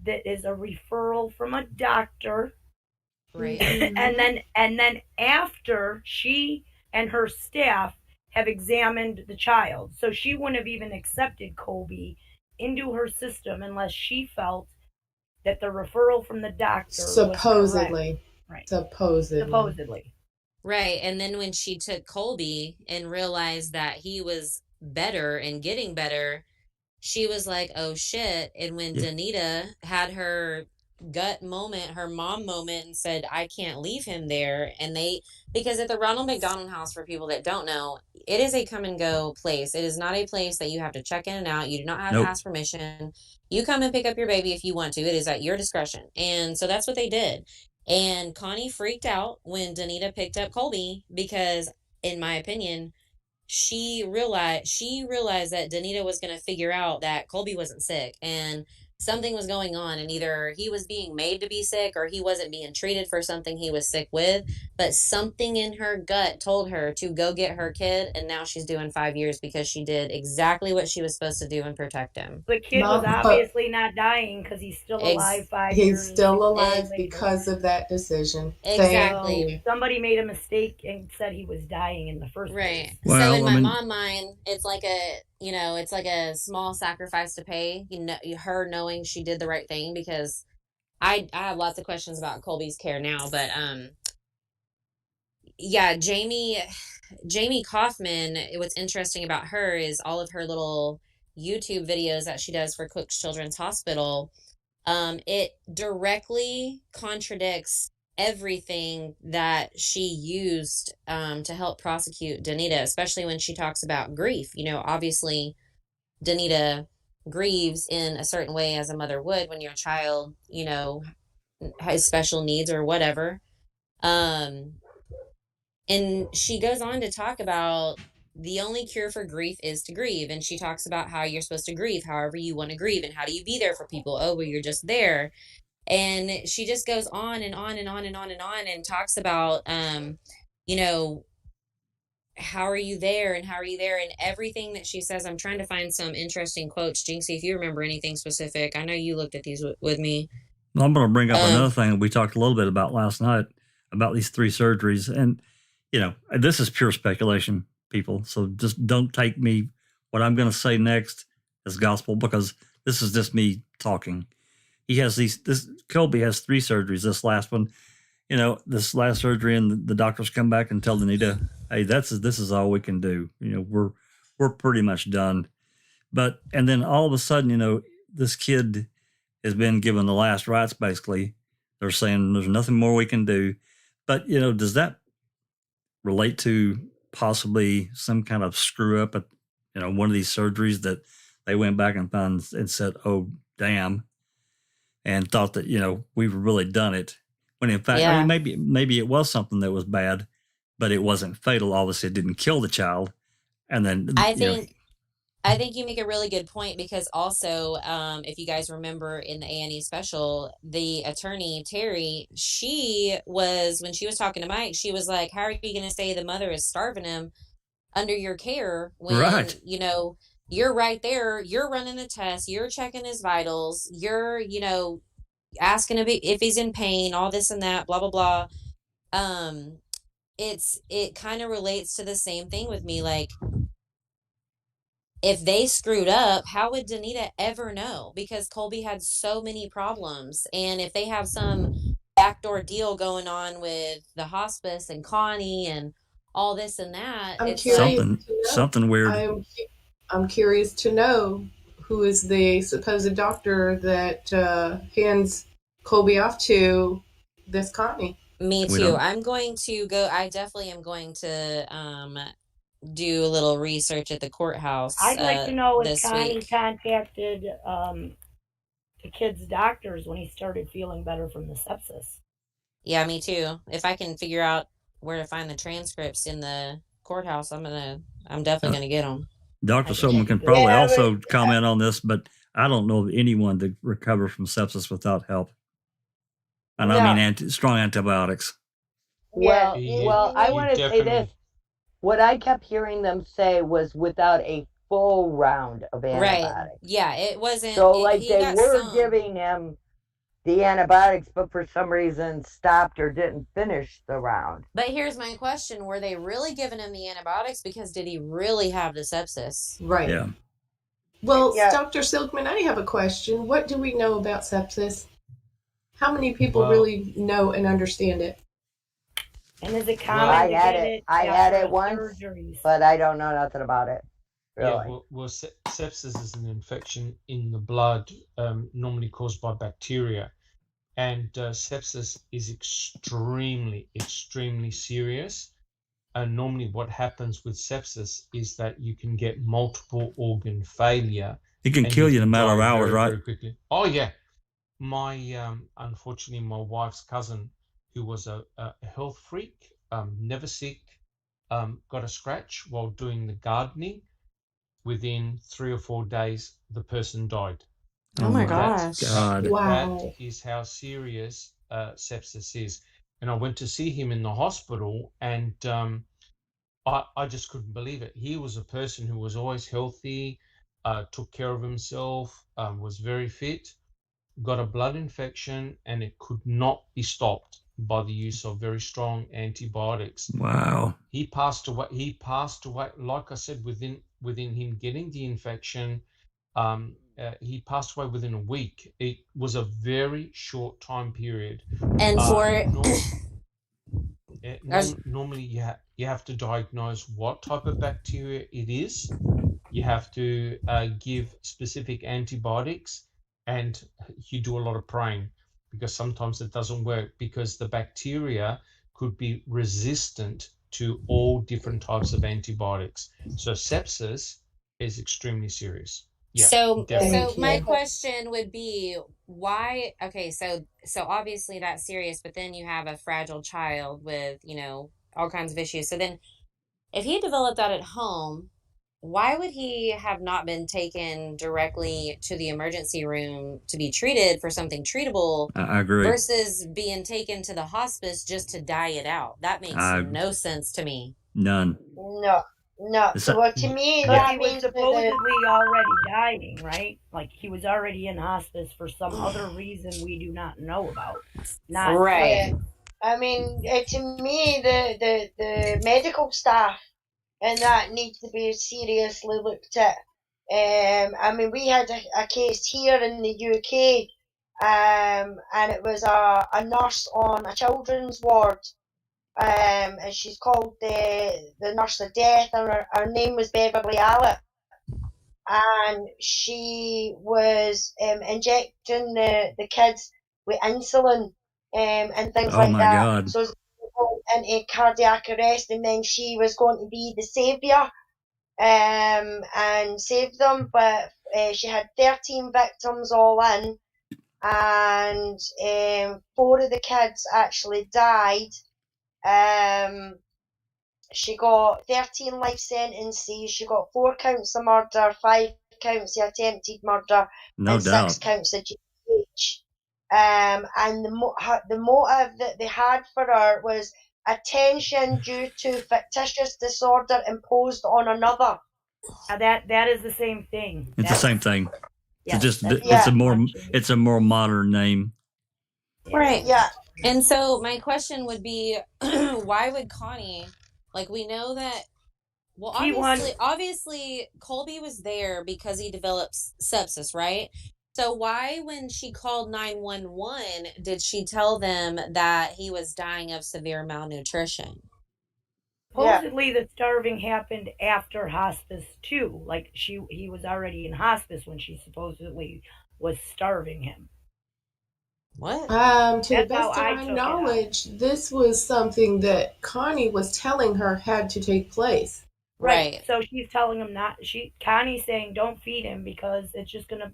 that is a referral from a doctor. Right. and then after she and her staff have examined the child. So she wouldn't have even accepted Colby into her system unless she felt that the referral from the doctor Supposedly. Was correct. Right. Supposedly. Right. And then when she took Colby and realized that he was better and getting better, she was like, oh shit. And when Danita had her gut moment, her mom moment, and said, I can't leave him there. And because at the Ronald McDonald House, for people that don't know, it is a come and go place. It is not a place that you have to check in and out. You do not have to ask permission. You come and pick up your baby if you want to. It is at your discretion. And so that's what they did. And Connie freaked out when Danita picked up Colby because, in my opinion, she realized that Danita was going to figure out that Colby wasn't sick and something was going on, and either he was being made to be sick or he wasn't being treated for something he was sick with, but something in her gut told her to go get her kid, and now she's doing 5 years because she did exactly what she was supposed to do and protect him. The kid was obviously not dying because he's still alive 5 years. He's still alive because of that decision. Exactly. Somebody made a mistake and said he was dying in the first place. Right. Well, so in my mom mind, it's like a small sacrifice to pay, her knowing she did the right thing, because I have lots of questions about Colby's care now, but yeah, Jamie Kaufman, what's interesting about her is all of her little YouTube videos that she does for Cook's Children's Hospital. It directly contradicts everything that she used to help prosecute Danita, especially when she talks about grief. Obviously Danita grieves in a certain way as a mother would when your child, has special needs or whatever. And she goes on to talk about the only cure for grief is to grieve. And she talks about how you're supposed to grieve however you want to grieve, and how do you be there for people? Oh, well, you're just there. And she just goes on and on and on and on and on and talks about, how are you there and how are you there, and everything that she says. I'm trying to find some interesting quotes. Jinxie, if you remember anything specific, I know you looked at these with me. Well, I'm going to bring up another thing that we talked a little bit about last night about these 3 surgeries. And, this is pure speculation, people. So just don't take what I'm going to say next as gospel, because this is just me talking. He has Colby has 3 surgeries. This last one, this last surgery, and the doctors come back and tell Danita, hey, this is all we can do. We're pretty much done. And then all of a sudden, this kid has been given the last rites, basically. They're saying there's nothing more we can do. But, does that relate to possibly some kind of screw up at, one of these surgeries that they went back and found and said, oh, damn, and thought that, we've really done it. When in fact, I mean, maybe it was something that was bad, but it wasn't fatal. Obviously, it didn't kill the child. And then I think you make a really good point, because also, if you guys remember in the A&E special, the attorney, Terry, when she was talking to Mike, she was like, how are you going to say the mother is starving him under your care when, you're right there, you're running the tests, you're checking his vitals, you're, asking if he's in pain, all this and that, blah, blah, blah. it kind of relates to the same thing with me. Like, if they screwed up, how would Danita ever know? Because Colby had so many problems. And if they have some backdoor deal going on with the hospice and Connie and all this and that, I'm it's curious like to know. Something weird. I'm curious to know who is the supposed doctor that hands Colby off to this Connie. me We too. don't- I'm going to go. I definitely am going to do a little research at the courthouse I'd like to know if this Connie week. contacted the kid's doctors when he started feeling better from the sepsis. Yeah, me too. If I can figure out where to find the transcripts in the courthouse, I'm definitely gonna get them. Dr. I think Silkman can yeah, probably but- also comment on this, but I don't know of anyone that recover from sepsis without help. And No. I mean strong antibiotics. Well, Yeah, well, I you want to say definitely- this. What I kept hearing them say was without a full round of Right. antibiotics. Yeah, it wasn't. So, it- like, he they got were some. giving him the antibiotics, but for some reason stopped or didn't finish the round. But here's my question: were they really giving him the antibiotics? Because did he really have the sepsis? Right. Yeah. Well, Yeah. Dr. Silkman, I have a question. What do we know about sepsis? How many people Well- really know and understand it? And is it Well, common I to had get it. it? I had after it once, surgeries? but I don't know nothing about it. Really. Yeah, well, sepsis is an infection in the blood, normally caused by bacteria, and sepsis is extremely, extremely serious. And normally, what happens with sepsis is that you can get multiple organ failure. It can and kill you in a can matter of die hours, very, right? very quickly. Oh yeah, my unfortunately, my wife's cousin, who was a health freak, never sick, got a scratch while doing the gardening. Within 3 or 4 days, the person died. Oh my That's- gosh. God. Wow. That is how serious sepsis is. And I went to see him in the hospital, and I just couldn't believe it. He was a person who was always healthy, took care of himself, was very fit, got a blood infection, and it could not be stopped by the use of very strong antibiotics. Wow. He passed away. Like I said, within him getting the infection, he passed away within a week. It was a very short time period. And for Normally, you have to diagnose what type of bacteria it is. You have to give specific antibiotics, and you do a lot of praying, because sometimes it doesn't work, because the bacteria could be resistant to all different types of antibiotics. So sepsis is extremely serious. Yeah, so definitely. my question would be why, okay, so obviously that's serious, but then you have a fragile child with, all kinds of issues. So then if he developed that at home, why would he have not been taken directly to the emergency room to be treated for something treatable I agree. versus being taken to the hospice just to die it out? That makes no sense to me. None. No. It's So, a- to me, But that he was means that supposedly already dying, right? Like he was already in hospice for some other reason we do not know about. Not Right. I mean, to me, the medical staff and that needs to be seriously looked at. I mean, we had a case here in the UK, and it was a nurse on a children's ward, and she's called the nurse of death, and her name was Beverly Allett, and she was injecting the kids with insulin and things Oh like my that. God. So into cardiac arrest, and then she was going to be the saviour and save them, but she had 13 victims all in, and 4 of the kids actually died. She got 13 life sentences. She got 4 counts of murder, 5 counts of attempted murder, No and doubt. 6 counts of GH. And the motive that they had for her was attention due to fictitious disorder imposed on another. Now that is the same thing. It's the same thing. Yeah, It's just that's Yeah. it's a more modern name. Right. Yeah, And so my question would be, why would Connie, like we know that, well, obviously Colby was there because he developed sepsis, right? So why, when she called 911, did she tell them that he was dying of severe malnutrition? Yeah. Supposedly the starving happened after hospice too. Like he was already in hospice when she supposedly was starving him. What? To the That's best how of I my took it out. knowledge, this was something that Connie was telling her had to take place. Right. So she's telling him not. Connie's saying don't feed him because it's just gonna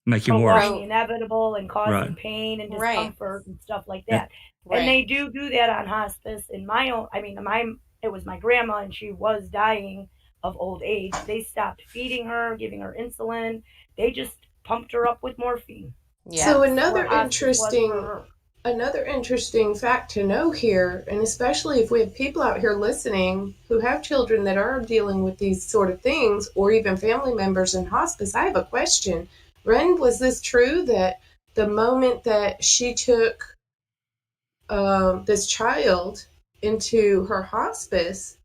Make him prolong worse. the inevitable and cause Right. him pain and Right. discomfort and stuff like Yeah. that. Right. And they do that on hospice. In my own, it was my grandma and she was dying of old age. They stopped feeding her, giving her insulin. They just pumped her up with morphine. Yeah. So That's another what hospice was for her. another interesting fact to know here, and especially if we have people out here listening who have children that are dealing with these sort of things, or even family members in hospice, I have a question. Ren, was this true that the moment that she took this child into her hospice,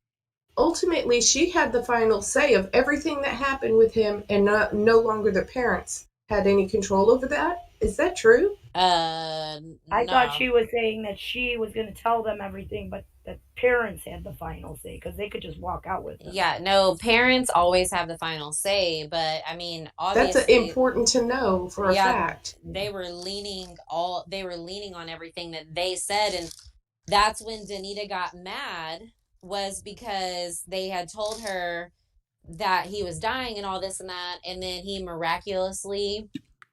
ultimately she had the final say of everything that happened with him, and no longer the parents had any control over that? Is that true? I thought she was saying that she was going to tell them everything, but the parents had the final say because they could just walk out with them. Yeah, no, parents always have the final say, but I mean, obviously that's important to know for a fact. They were leaning on everything that they said, and that's when Danita got mad, was because they had told her that he was dying and all this and that, and then he miraculously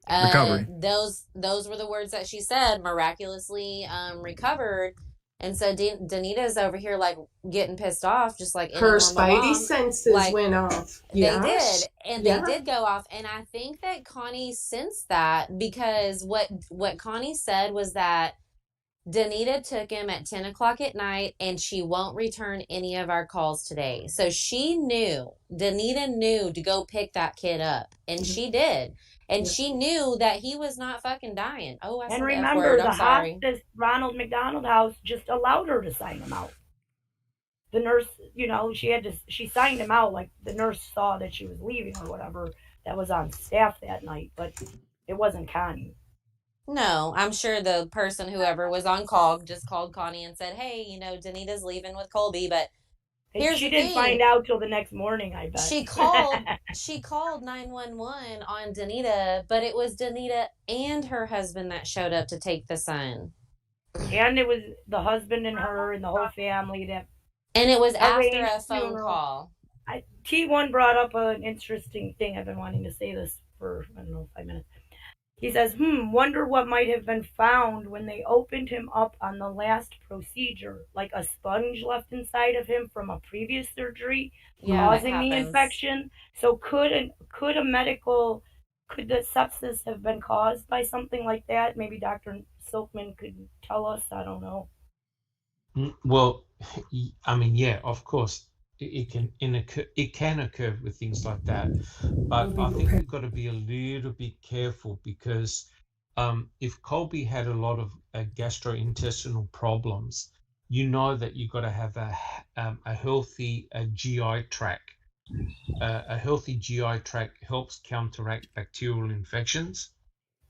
Recovery. Those were the words that she said, miraculously recovered. And so Danita's over here like getting pissed off, just like her spidey senses went off. They did, and they did go off. And I think that Connie sensed that, because what Connie said was that Danita took him at 10 o'clock at night, and she won't return any of our calls today. So Danita knew to go pick that kid up, and she did. And she knew that he was not fucking dying. Oh, I said the F word. I'm sorry. Hospice, Ronald McDonald House, just allowed her to sign him out. The nurse, she signed him out, like the nurse saw that she was leaving or whatever that was on staff that night, but it wasn't Connie. No, I'm sure the person, whoever was on call, just called Connie and said, hey, Danita's leaving with Colby, but she didn't find out till the next morning, I bet. She called 911 on Danita, but it was Danita and her husband that showed up to take the son. And it was the husband and her and the whole family that. And it was after a phone call. T1 brought up an interesting thing. I've been wanting to say this for, 5 minutes. He says, wonder what might have been found when they opened him up on the last procedure, like a sponge left inside of him from a previous surgery, causing the infection. So could the sepsis have been caused by something like that? Maybe Dr. Silkman could tell us. I don't know. Well, yeah, of course. It can occur with things like that, but I think we've got to be a little bit careful, because if Colby had a lot of gastrointestinal problems, that you've got to have a healthy GI tract. A healthy GI tract helps counteract bacterial infections,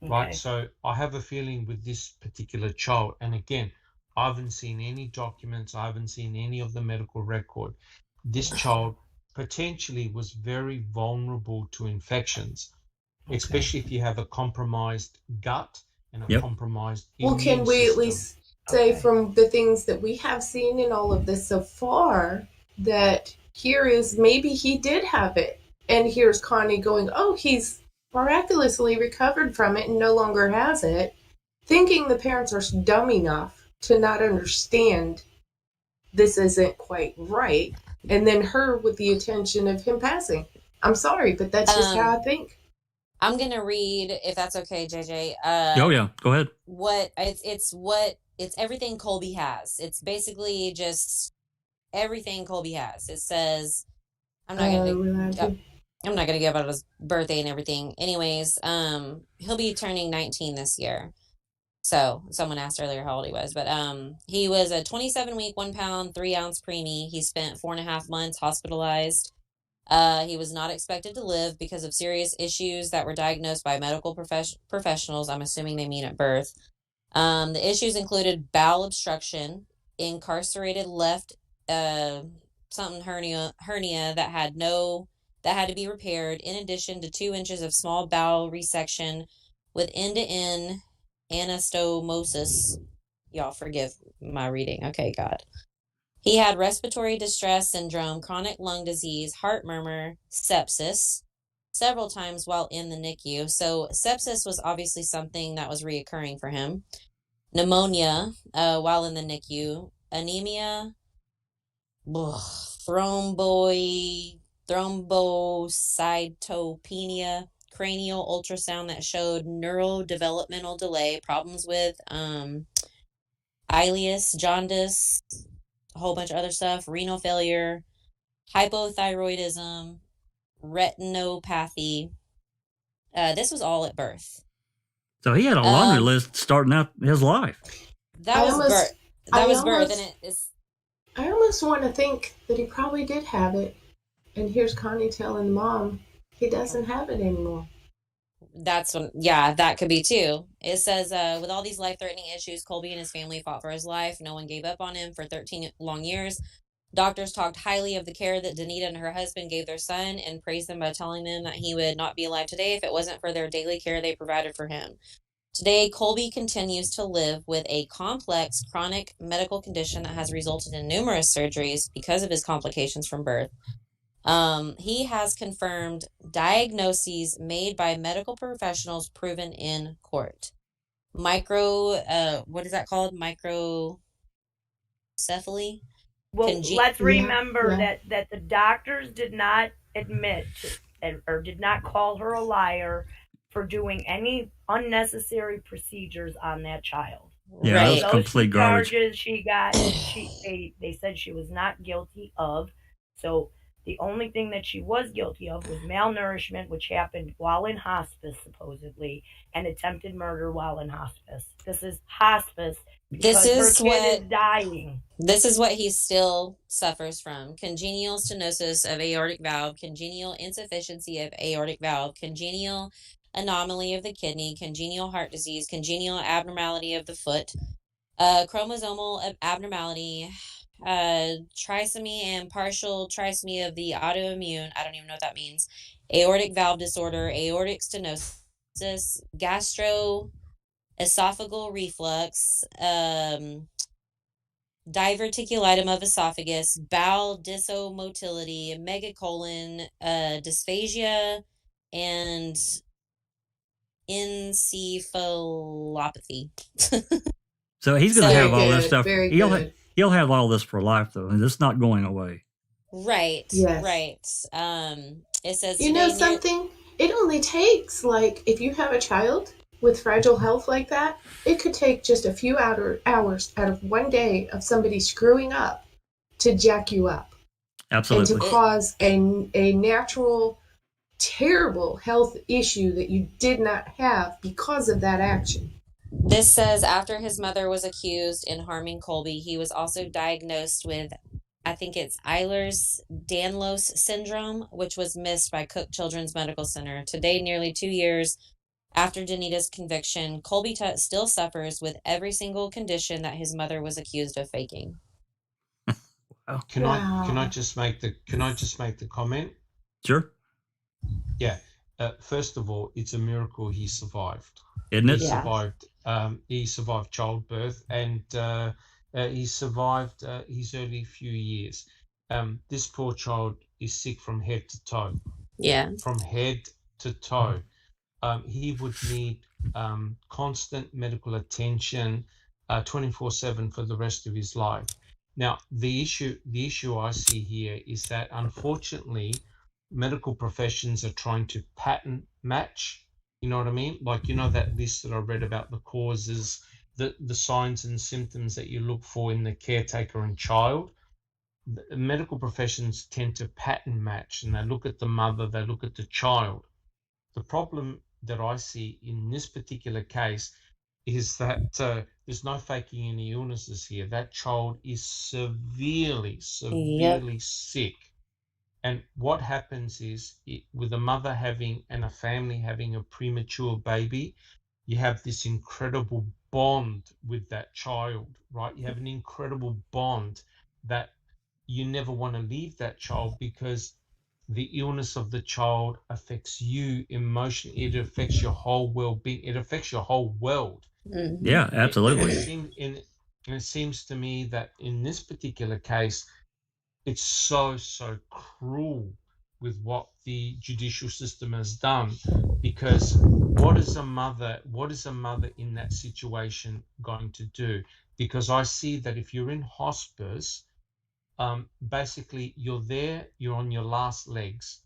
right? So I have a feeling with this particular child, and again, I haven't seen any documents, I haven't seen any of the medical record. This child potentially was very vulnerable to infections, especially if you have a compromised gut and a compromised immune can we system. at least say from the things that we have seen in all of this so far that here is maybe he did have it, and here's Connie going, oh, he's miraculously recovered from it and no longer has it, thinking the parents are dumb enough to not understand this isn't quite right, and then her with the intention of him passing. I'm sorry, but that's just how I think. I'm gonna read, if that's okay, JJ. Oh yeah, go ahead. It's everything Colby has. It's basically just everything Colby has. It says, I'm not gonna give out his birthday and everything. Anyways, he'll be turning 19 this year. So someone asked earlier how old he was, but he was a 27-week, 1 pound, 3 ounce preemie. He spent 4.5 months hospitalized. He was not expected to live because of serious issues that were diagnosed by medical professionals. I'm assuming they mean at birth. The issues included bowel obstruction, incarcerated left something hernia that had to be repaired, in addition to 2 inches of small bowel resection with end-to-end anastomosis. Y'all forgive my reading. Okay, God. He had respiratory distress syndrome, chronic lung disease, heart murmur, sepsis several times while in the NICU. So sepsis was obviously something that was reoccurring for him. Pneumonia while in the NICU, anemia, thrombocytopenia, cranial ultrasound that showed neurodevelopmental delay, problems with ileus, jaundice, a whole bunch of other stuff, renal failure, hypothyroidism, retinopathy. This was all at birth. So he had a laundry list starting out his life. That was birth. And I almost want to think that he probably did have it. And here's Connie telling mom he doesn't have it anymore. That could be too. It says, with all these life-threatening issues, Colby and his family fought for his life. No one gave up on him for 13 long years. Doctors talked highly of the care that Danita and her husband gave their son and praised them by telling them that he would not be alive today if it wasn't for their daily care they provided for him. Today, Colby continues to live with a complex chronic medical condition that has resulted in numerous surgeries because of his complications from birth. He has confirmed diagnoses made by medical professionals proven in court. What is that called? Microcephaly? Well, let's remember that the doctors did not admit or did not call her a liar for doing any unnecessary procedures on that child. Yeah, right. That's complete garbage. Charges she got, they said she was not guilty of. So the only thing that she was guilty of was malnourishment, which happened while in hospice, supposedly, and attempted murder while in hospice. This is hospice because her kid is dying. This is what he still suffers from. Congenital stenosis of aortic valve, congenital insufficiency of aortic valve, congenital anomaly of the kidney, congenital heart disease, congenital abnormality of the foot, chromosomal abnormality, trisomy and partial trisomy of the autoimmune, I don't even know what that means, aortic valve disorder, aortic stenosis, gastroesophageal reflux, diverticulitis of esophagus, bowel dysomotility, megacolon, dysphagia, and encephalopathy. So he's going to have all this stuff. He'll have all this for life, though, and it's not going away. Right. Yes. Right. It says, you know something? It only takes, if you have a child with fragile health like that, it could take just a few hours out of one day of somebody screwing up to jack you up. Absolutely. And to cause a natural, terrible health issue that you did not have because of that action. This says after his mother was accused in harming Colby, he was also diagnosed with, I think it's Ehlers-Danlos syndrome, which was missed by Cook Children's Medical Center. Today, nearly 2 years after Danita's conviction, Colby Tutt still suffers with every single condition that his mother was accused of faking. Wow. Can I just make the comment? Sure. Yeah. First of all, it's a miracle he survived. Isn't it? He survived childbirth, and he survived his early few years. This poor child is sick from head to toe. Yeah. From head to toe. He would need constant medical attention 24/7 for the rest of his life. Now, the issue I see here is that, unfortunately, medical professions are trying to pattern match. You know what I mean? That list that I read about the causes, the signs and symptoms that you look for in the caretaker and child. The medical professions tend to pattern match, and they look at the mother, they look at the child. The problem that I see in this particular case is that there's no faking any illnesses here. That child is severely sick. And what happens is, with a mother having and a family having a premature baby, you have this incredible bond with that child, right? You have an incredible bond that you never want to leave that child, because the illness of the child affects you emotionally. It affects your whole well-being. It affects your whole world. Mhm. Yeah, absolutely. It seems to me that in this particular case, it's so cruel with what the judicial system has done, because what is a mother in that situation going to do? Because I see that if you're in hospice, basically you're there, you're on your last legs,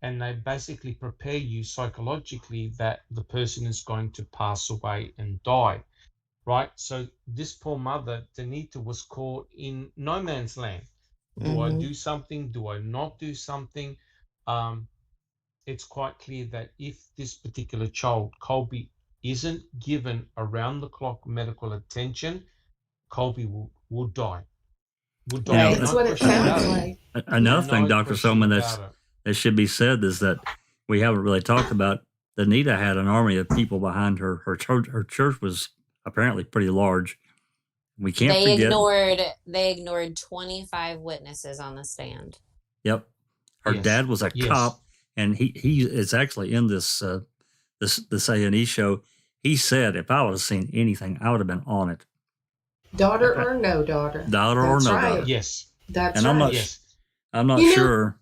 and they basically prepare you psychologically that the person is going to pass away and die, right? So this poor mother, Danita, was caught in no man's land. Do I do something? Do I not do something? It's quite clear that if this particular child, Colby, isn't given around-the-clock medical attention, Colby will die. Would You know, die. That's No what it question about sounds it. like. another thing, No Dr. question Silkman, about it. that should be said is that we haven't really talked about. Danita had an army of people behind her. Her church was apparently pretty large. We can't forget. They ignored 25 witnesses on the stand. Yep. Her Yes. dad was a Yes. cop, and he is actually in this A&E show. He said, if I would have seen anything, I would have been on it. Daughter or no daughter. Daughter or That's no right. daughter. Yes. That's And right. I'm not You know, sure.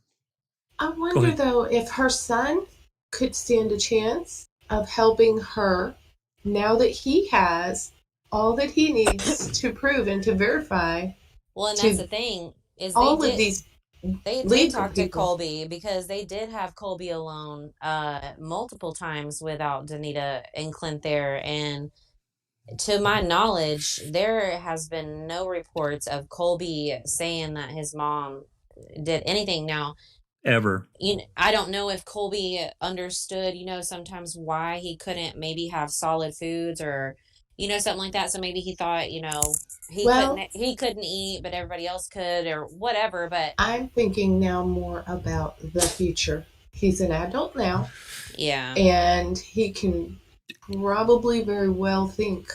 I wonder though if her son could stand a chance of helping her now that he has all that he needs to prove and to verify. Well, and To that's the thing is all of these they did legal talk to people. Colby, because they did have Colby alone multiple times without Danita and Clint there. And to my knowledge, there has been no reports of Colby saying that his mom did anything. Now, Ever. I don't know if Colby understood, sometimes why he couldn't maybe have solid foods or, something like that. So maybe he thought, he couldn't eat, but everybody else could or whatever. But I'm thinking now more about the future. He's an adult now, yeah, and he can probably very well think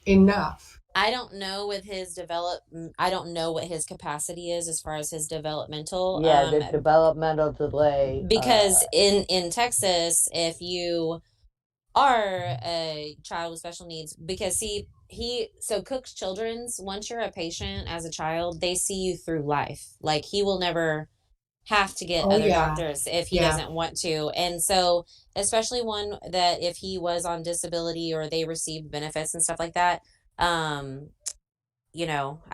enough. I don't know I don't know what his capacity is as far as his developmental. Yeah, the developmental delay. Because in Texas, if you are a child with special needs, because so Cook's Children's, once you're a patient as a child, they see you through life. Like, he will never have to get other doctors if he doesn't want to. And so, especially one that if he was on disability or they received benefits and stuff like that, I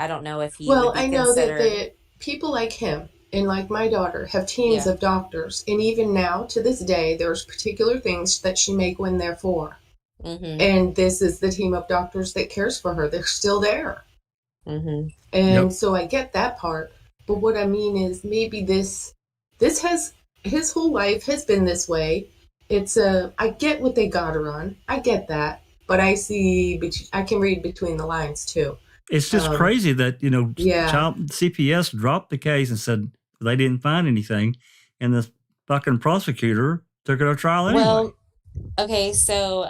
don't know if he would be I know considered... that people like him and like my daughter have teams of doctors, and even now to this day there's particular things that she may go in there for, and this is the team of doctors that cares for her. They're still there, and so I get that part. But what I mean is, maybe this has, his whole life has been this way. I get what they got her on, I get that. But I can read between the lines too. It's just crazy that, child CPS dropped the case and said they didn't find anything, and the fucking prosecutor took it to trial anyway. Well, okay, so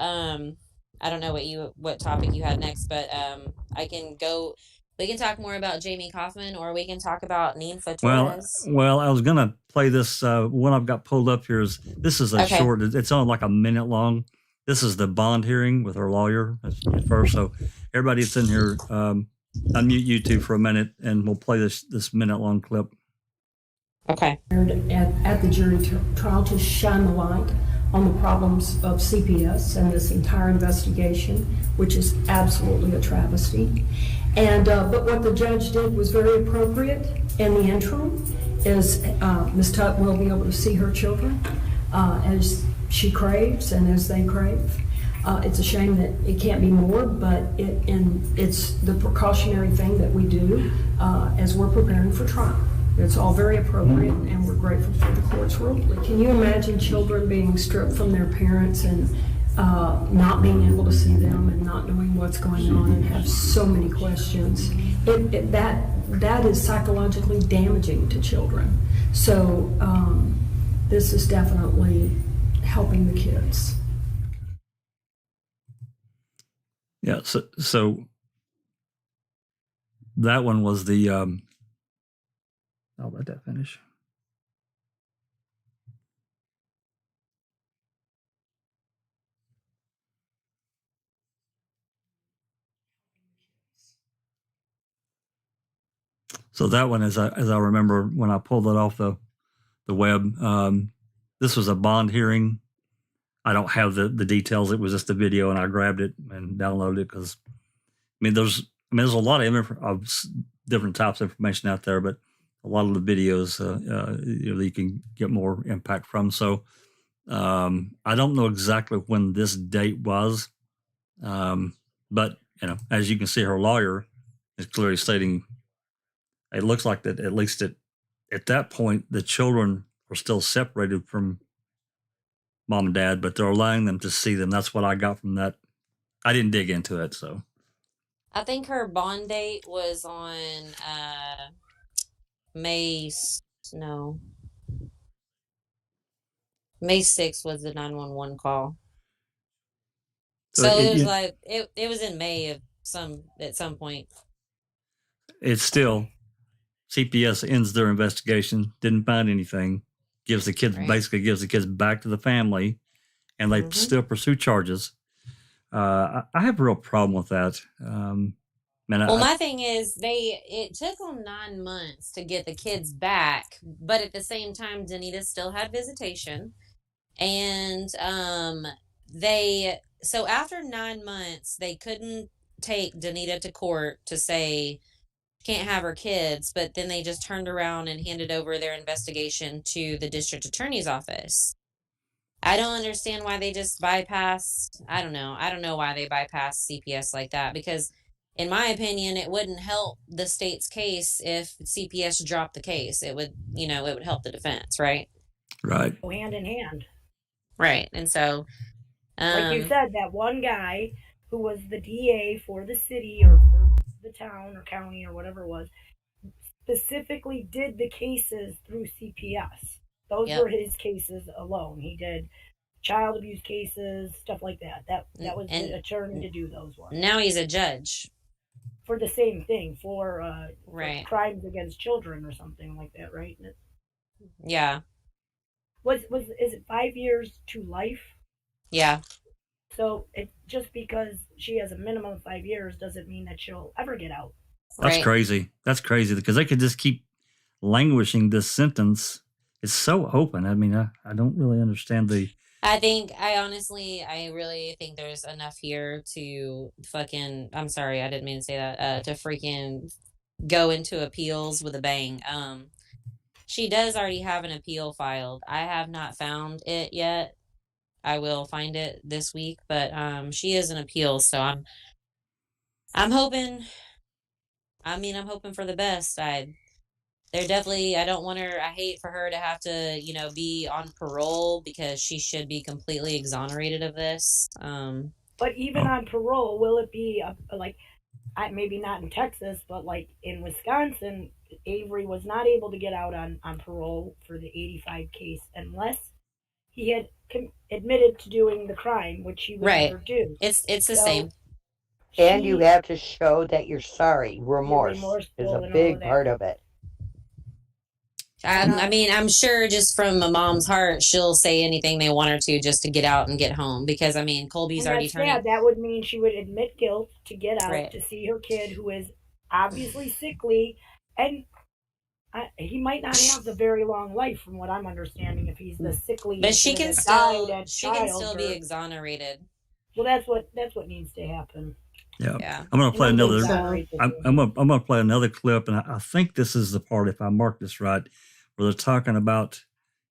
I don't know what topic you had next, but we can talk more about Jamie Kaufman, or we can talk about Ninfa Torres. Well, I was gonna play this one I've got pulled up here. This is short. It's only like a minute long. This is the bond hearing with her lawyer at first. So everybody that's in here, unmute YouTube for a minute, and we'll play this minute-long clip. Okay. At the jury trial to shine the light on the problems of CPS and this entire investigation, which is absolutely a travesty. And but what the judge did was very appropriate. In the interim, is Ms. Tutt will be able to see her children as she craves and as they crave. It's a shame that it can't be more, but it's the precautionary thing that we do as we're preparing for trial. It's all very appropriate, and we're grateful for the court's ruling. Can you imagine children being stripped from their parents and not being able to see them and not knowing what's going on and have so many questions. That is psychologically damaging to children. So this is definitely helping the kids. Yeah. So that one was the. I'll let that finish. So that one, as I remember when I pulled it off the web, this was a bond hearing. I don't have the details. It was just a video, and I grabbed it and downloaded it because, there's a lot of different types of information out there, but a lot of the videos you can get more impact from. So I don't know exactly when this date was, but as you can see, her lawyer is clearly stating it looks like that at least at that point the children are still separated from mom and dad, but they're allowing them to see them. That's what I got from that. I didn't dig into it, so. I think her bond date was on May 6th was the 911 call. So it was like it was in May at some point. It's still CPS ends their investigation, didn't find anything, basically gives the kids back to the family, and they still pursue charges. I have a real problem with that. My thing is it took them 9 months to get the kids back, but at the same time, Danita still had visitation, and so after 9 months, they couldn't take Danita to court to say can't have her kids, but then they just turned around and handed over their investigation to the district attorney's office. I don't understand why they just bypassed. I don't know why they bypassed CPS like that, because in my opinion, it wouldn't help the state's case if CPS dropped the case. It would, it would help the defense, right? Right. Go hand in hand. Right. And so, like you said, that one guy who was the DA for the city or for the town or county or whatever it was, specifically did the cases through CPS. Those were his cases alone. He did child abuse cases, stuff like that. That was the attorney to do those ones. Now he's a judge. For the same thing, for crimes against children or something like that, right? Yeah. Is it 5 years to life? Yeah. So just because she has a minimum of 5 years doesn't mean that she'll ever get out. That's crazy. That's crazy because they could just keep languishing this sentence. It's so open. I don't really understand I really think there's enough here to I'm sorry, I didn't mean to say that, to freaking go into appeals with a bang. She does already have an appeal filed. I have not found it yet. I will find it this week, but she is an appeal, so I'm hoping for the best. I hate for her to have to, be on parole because she should be completely exonerated of this. But even on parole, will it be maybe not in Texas, but like in Wisconsin, Avery was not able to get out on parole for the 85 case unless he had admitted to doing the crime, which he would never do. It's the same. And you have to show that you're sorry. Remorse is a big part of it. I'm sure just from a mom's heart, she'll say anything they want her to just to get out and get home. Because, Colby's already turning. Yeah, that would mean she would admit guilt to get out to see her kid, who is obviously sickly. And he might not have a very long life, from what I'm understanding, if he's the sickly. But she can still be exonerated. Well, that's what needs to happen. Yeah. I'm going to play another. I'm going to play another clip, and I think this is the part, if I mark this right, where they're talking about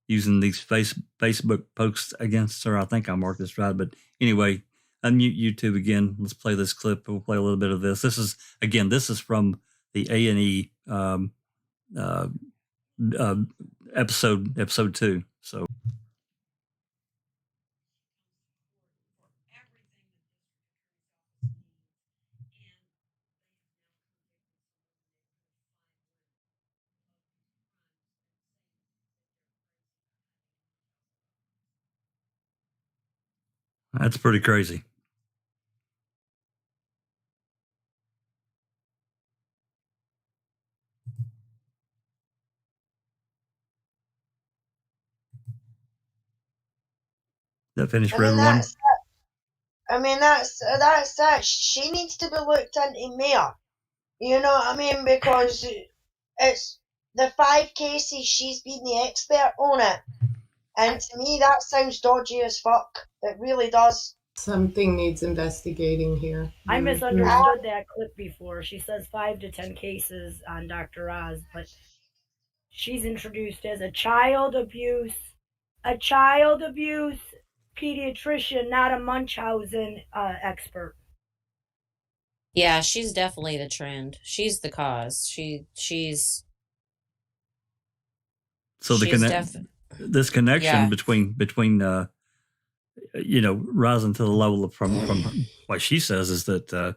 using these Facebook posts against her. I think I marked this right, but anyway, unmute YouTube again. Let's play this clip. We'll play a little bit of this. This is from the A&E episode 2. So. That's pretty crazy. That finished for everyone? That's that. She needs to be looked into more. You know what I mean? Because it's the 5 cases, she's been the expert on it. And to me, that sounds dodgy as fuck. It really does. Something needs investigating here. I misunderstood that clip before. She says 5 to 10 cases on Dr. Oz, but she's introduced as a child abuse pediatrician, not a Munchausen expert. Yeah, she's definitely the trend. She's the cause. She's so this connection between rising to the level of from what she says is that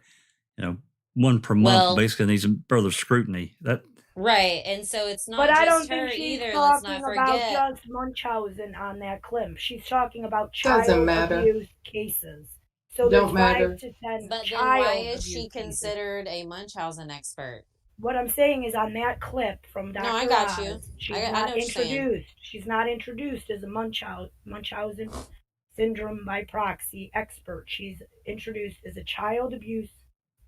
one per month basically needs further scrutiny. That right, and so it's not. But just I don't her think she's either. talking about just Munchausen on that clip. She's talking about child abuse cases. So don't there's matter. 5 to 10 but child then why is abuse she considered a Munchausen expert? What I'm saying is on that clip from Dr. No, I got Oz, you. she's I not know what you're saying. introduced. She's not introduced as a Munchausen syndrome by proxy expert. She's introduced as a child abuse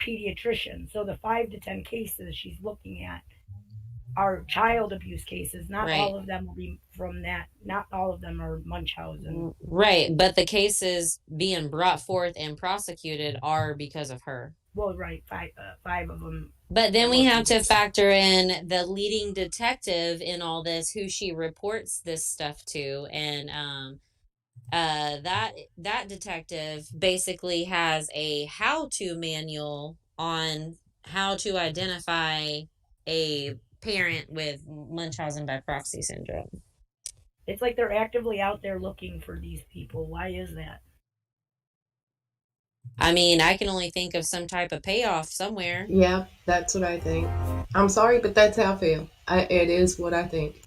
pediatrician. So the 5 to 10 cases she's looking at are child abuse cases. Not Right. all of them will be from that. Not all of them are Munchausen. Right, but the cases being brought forth and prosecuted are because of her. Well, right, 5 of them. But then we have to factor in the leading detective in all this, who she reports this stuff to, and that detective basically has a how-to manual on how to identify a parent with Munchausen by proxy syndrome. It's like they're actively out there looking for these people. Why is that? I mean, I can only think of some type of payoff somewhere. Yeah, that's what I think. I'm sorry, but that's how I feel. It is what I think.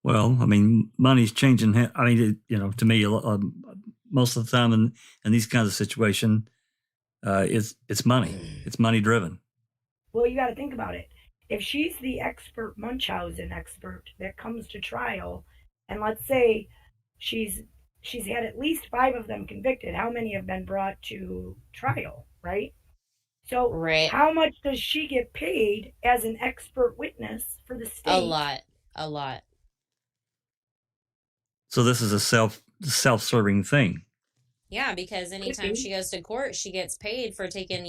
Well, I mean, money's changing. I mean, to me, most of the time in these kinds of situations, it's money. It's money driven. Well, you got to think about it. If she's the expert Munchausen expert that comes to trial, and let's say she's had at least 5 of them convicted, how many have been brought to trial, right? So right. How much does she get paid as an expert witness for the state? A lot. So this is a self-serving thing. Yeah, because anytime she goes to court, she gets paid for taking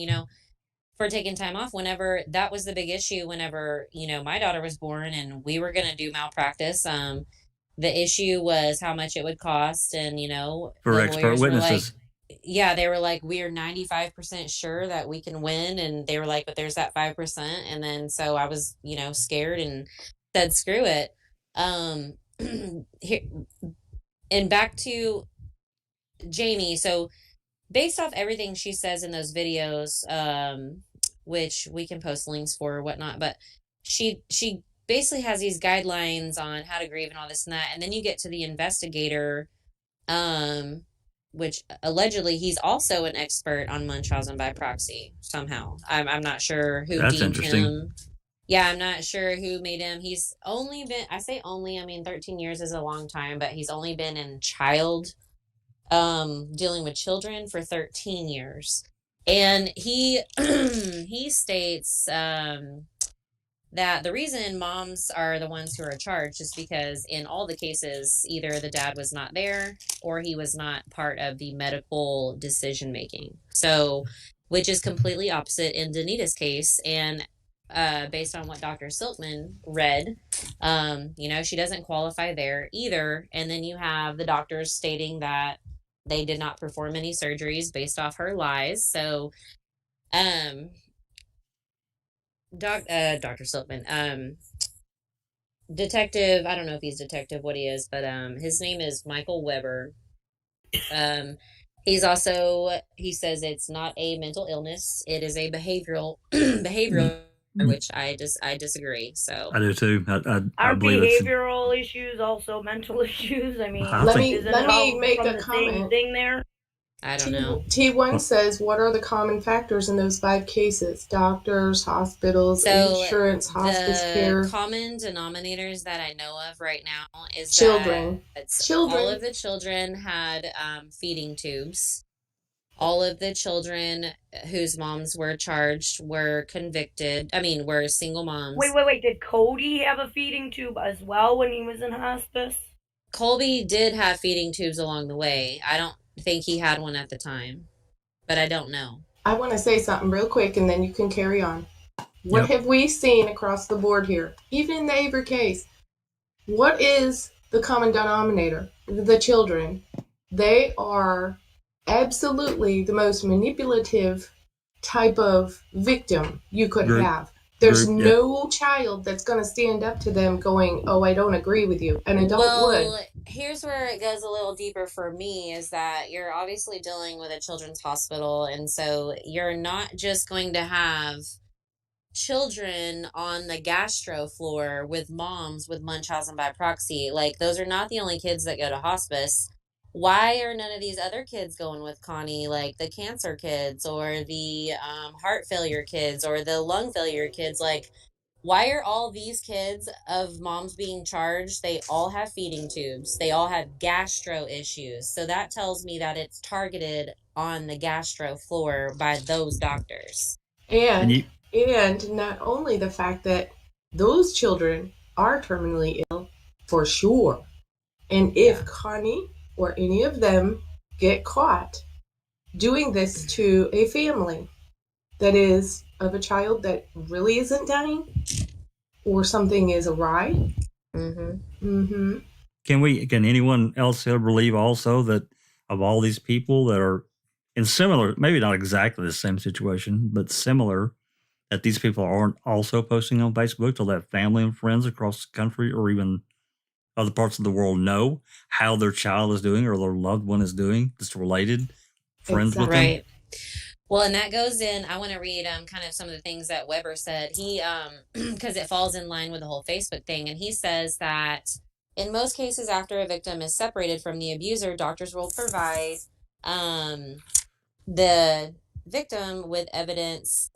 time off. Whenever that was the big issue, whenever, my daughter was born and we were going to do malpractice, the issue was how much it would cost. And, for expert witnesses. They were like, we are 95% sure that we can win. And they were like, but there's that 5%. And then, so I was, scared and said, screw it. Here, and back to Jamie. So based off everything she says in those videos, which we can post links for or whatnot, but she basically has these guidelines on how to grieve and all this and that. And then you get to the investigator, which allegedly he's also an expert on Munchausen by proxy somehow. I'm not sure who deemed him. Yeah, I'm not sure who made him. He's only been, I say only, 13 years is a long time, but he's only been in dealing with children for 13 years. And he states that the reason moms are the ones who are charged is because in all the cases, either the dad was not there or he was not part of the medical decision making. So, which is completely opposite in Danita's case. And based on what Dr. Silkman read, she doesn't qualify there either. And then you have the doctors stating that they did not perform any surgeries based off her lies. So, Dr. Silkman, detective, I don't know if he's detective, what he is, but his name is Michael Weber. He's also, he says it's not a mental illness, it is a behavioral which I disagree. So I do too. I Are believe behavioral issues also mental issues? I mean, let me make a comment. Same thing there. I don't know. T1 says, what are the common factors in those 5 cases? Doctors, hospitals, So insurance, hospice the care, common denominators that I know of right now is children. that all Children. of the children had feeding tubes. All of the children whose moms were charged were convicted. I mean, were single moms. Wait. Did Cody have a feeding tube as well when he was in hospice? Colby did have feeding tubes along the way. I don't think he had one at the time, but I don't know. I want to say something real quick and then you can carry on. What Yep. have we seen across the board here? Even in the Avery case, what is the common denominator? The children. They are absolutely the most manipulative type of victim you could Group. have. There's Group, yeah. no child that's going to stand up to them going, oh, I don't agree with you. An adult would. Here's where it goes a little deeper for me is that you're obviously dealing with a children's hospital, and so you're not just going to have children on the gastro floor with moms with Munchausen by proxy. Like, those are not the only kids that go to hospice. Why are none of these other kids going with Connie, like the cancer kids or the heart failure kids or the lung failure kids? Like, why are all these kids of moms being charged? They all have feeding tubes. They all have gastro issues. So that tells me that it's targeted on the gastro floor by those doctors. And not only the fact that those children are terminally ill, for sure. And if Connie or any of them get caught doing this to a family that is of a child that really isn't dying or something is awry. Can anyone else believe also that of all these people that are in similar, maybe not exactly the same situation, but similar, that these people aren't also posting on Facebook to let family and friends across the country or even other parts of the world know how their child is doing or their loved one is doing that's related, friends with them? Right. Well, and that goes in, I want to read kind of some of the things that Weber said. He, because it falls in line with the whole Facebook thing. And he says that in most cases, after a victim is separated from the abuser, doctors will provide the victim with evidence.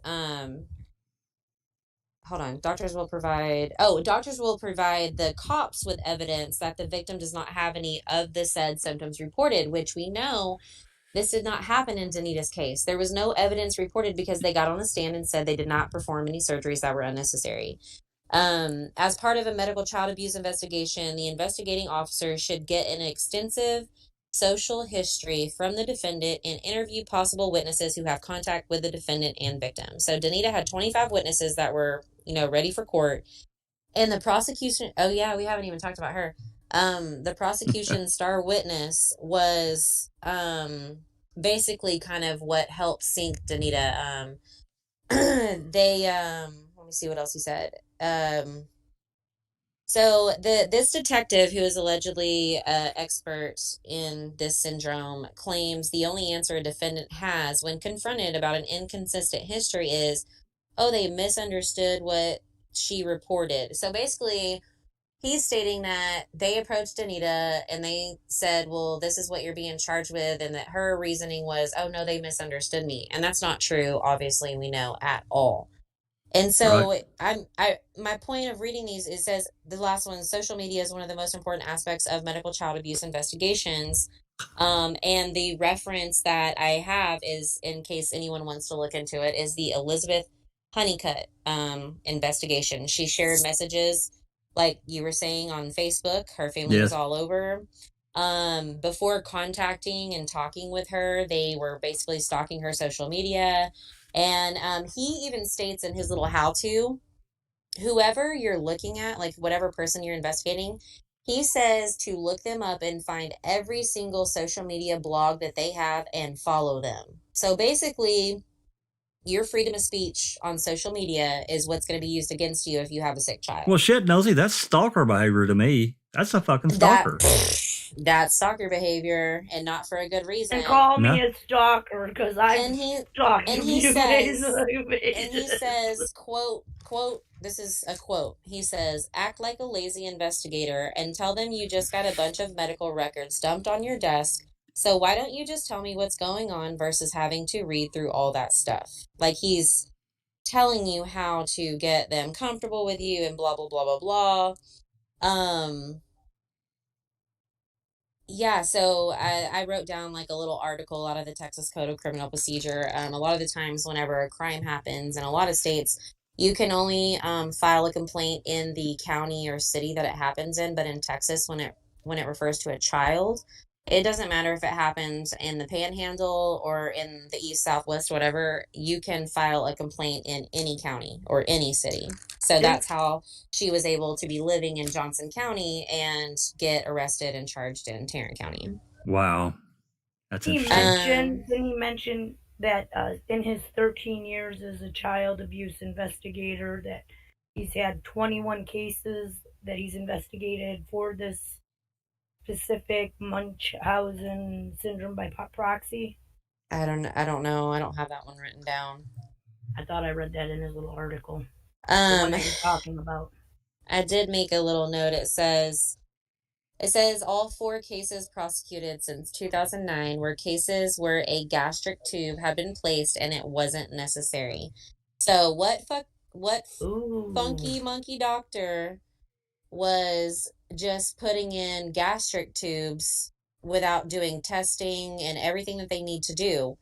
Doctors will provide the cops with evidence that the victim does not have any of the said symptoms reported, which we know this did not happen in Danita's case. There was no evidence reported because they got on the stand and said they did not perform any surgeries that were unnecessary. As part of a medical child abuse investigation, the investigating officer should get an extensive social history from the defendant and interview possible witnesses who have contact with the defendant and victim. So Danita had 25 witnesses that were, ready for court. And the prosecution, we haven't even talked about her. The prosecution star witness was basically kind of what helped sink Danita. Let me see what else he said. So this detective, who is allegedly expert in this syndrome, claims the only answer a defendant has when confronted about an inconsistent history is, they misunderstood what she reported. So basically, he's stating that they approached Danita and they said, well, this is what you're being charged with, and that her reasoning was, oh no, they misunderstood me. And that's not true, obviously, we know, at all. And so my point of reading these, it says, the last one, social media is one of the most important aspects of medical child abuse investigations. And the reference that I have is, in case anyone wants to look into it, is the Elizabeth Honeycutt investigation. She shared messages, like you were saying, on Facebook. Her family was all over. Before contacting and talking with her, they were basically stalking her social media. And he even states in his little how-to, whoever you're looking at, like whatever person you're investigating, he says to look them up and find every single social media blog that they have and follow them. So basically, your freedom of speech on social media is what's going to be used against you if you have a sick child. Well, shit, Nosey, that's stalker behaviour to me. That's a fucking stalker. That's stalker behavior, and not for a good reason. And call me a stalker because I'm stalking and he you says, guys. and he says, quote, this is a quote. He says, act like a lazy investigator and tell them you just got a bunch of medical records dumped on your desk, So why don't you just tell me what's going on versus having to read through all that stuff? Like he's telling you how to get them comfortable with you and blah blah blah blah blah. Yeah, so I wrote down like a little article out of the Texas Code of Criminal Procedure. A lot of the times, whenever a crime happens in a lot of states, you can only file a complaint in the county or city that it happens in. But in Texas, when it refers to a child, it doesn't matter if it happens in the Panhandle or in the East, Southwest, whatever. You can file a complaint in any county or any city. So that's how she was able to be living in Johnson County and get arrested and charged in Tarrant County. Wow. That's He interesting. didn't he mention that in his 13 years as a child abuse investigator that he's had 21 cases that he's investigated for this specific Munchausen syndrome by proxy? I don't know. I don't have that one written down. I thought I read that in his little article. The Um, one that you're talking about. I did make a little note. It says all 4 cases prosecuted since 2009 were cases where a gastric tube had been placed and it wasn't necessary. So what Ooh. funky monkey doctor was just putting in gastric tubes without doing testing and everything that they need to do?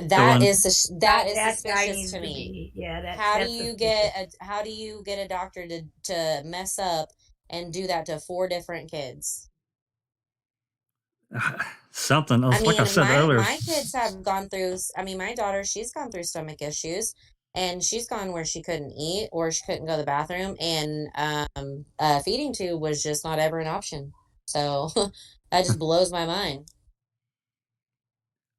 That is suspicious to me. How do you get a doctor to mess up and do that to 4 different kids? Something else, I like I mean, said earlier. my kids have gone through, I mean, my daughter, she's gone through stomach issues and she's gone where she couldn't eat or she couldn't go to the bathroom, and a feeding tube was just not ever an option. So that just blows my mind.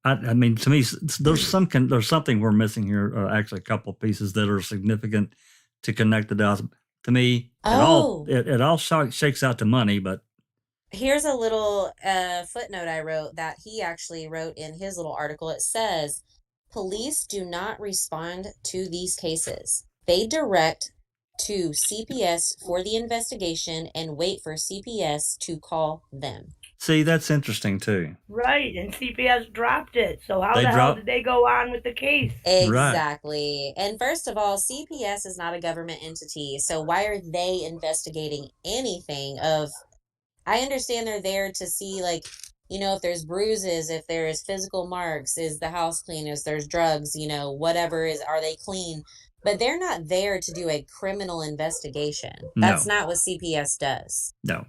I mean, to me, there's something we're missing here. Actually, a couple of pieces that are significant to connect the dots. To me, it all shakes out to money. But here's a little footnote I wrote that he actually wrote in his little article. It says, police do not respond to these cases. They direct to CPS for the investigation and wait for CPS to call them. See, that's interesting too. Right, and CPS dropped it. So how the hell did they go on with the case? Exactly. Right. And first of all, CPS is not a government entity. So why are they investigating anything of... I understand they're there to see, like, you know, if there's bruises, if there's physical marks, is the house clean, if there's drugs, you know, whatever are they clean? But they're not there to do a criminal investigation. That's not what CPS does. No.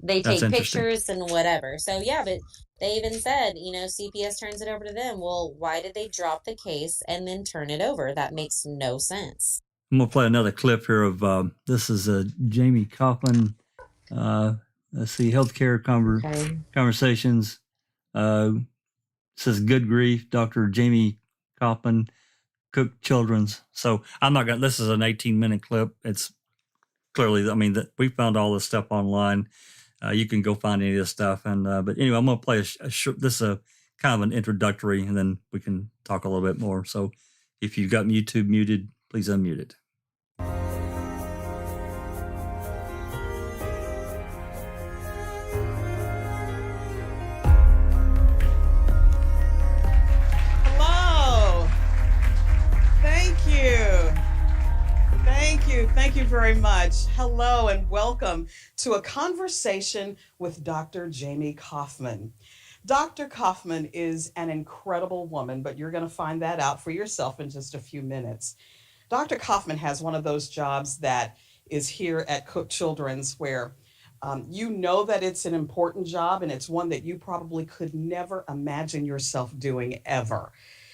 They take pictures and whatever. So, yeah, but they even said, you know, CPS turns it over to them. Well, why did they drop the case and then turn it over? That makes no sense. I'm going to play another clip here of, this is Jamie Kaufman. Let's see, healthcare conversations. Says good grief, Dr. Jamie Kaufman, Cook Children's. So I'm not going to, this is an 18-minute clip. It's clearly, I mean, that we found all this stuff online. You can go find any of this stuff. And, but anyway, I'm going to play this is a kind of an introductory, and then we can talk a little bit more. So if you've got YouTube muted, please unmute it. Thank you very much. Hello and welcome to a conversation with Dr. Jamie Kaufman. Dr. Kaufman is an incredible woman, but you're going to find that out for yourself in just a few minutes. Dr. Kaufman has one of those jobs that is here at Cook Children's where you know that it's an important job and it's one that you probably could never imagine yourself doing ever.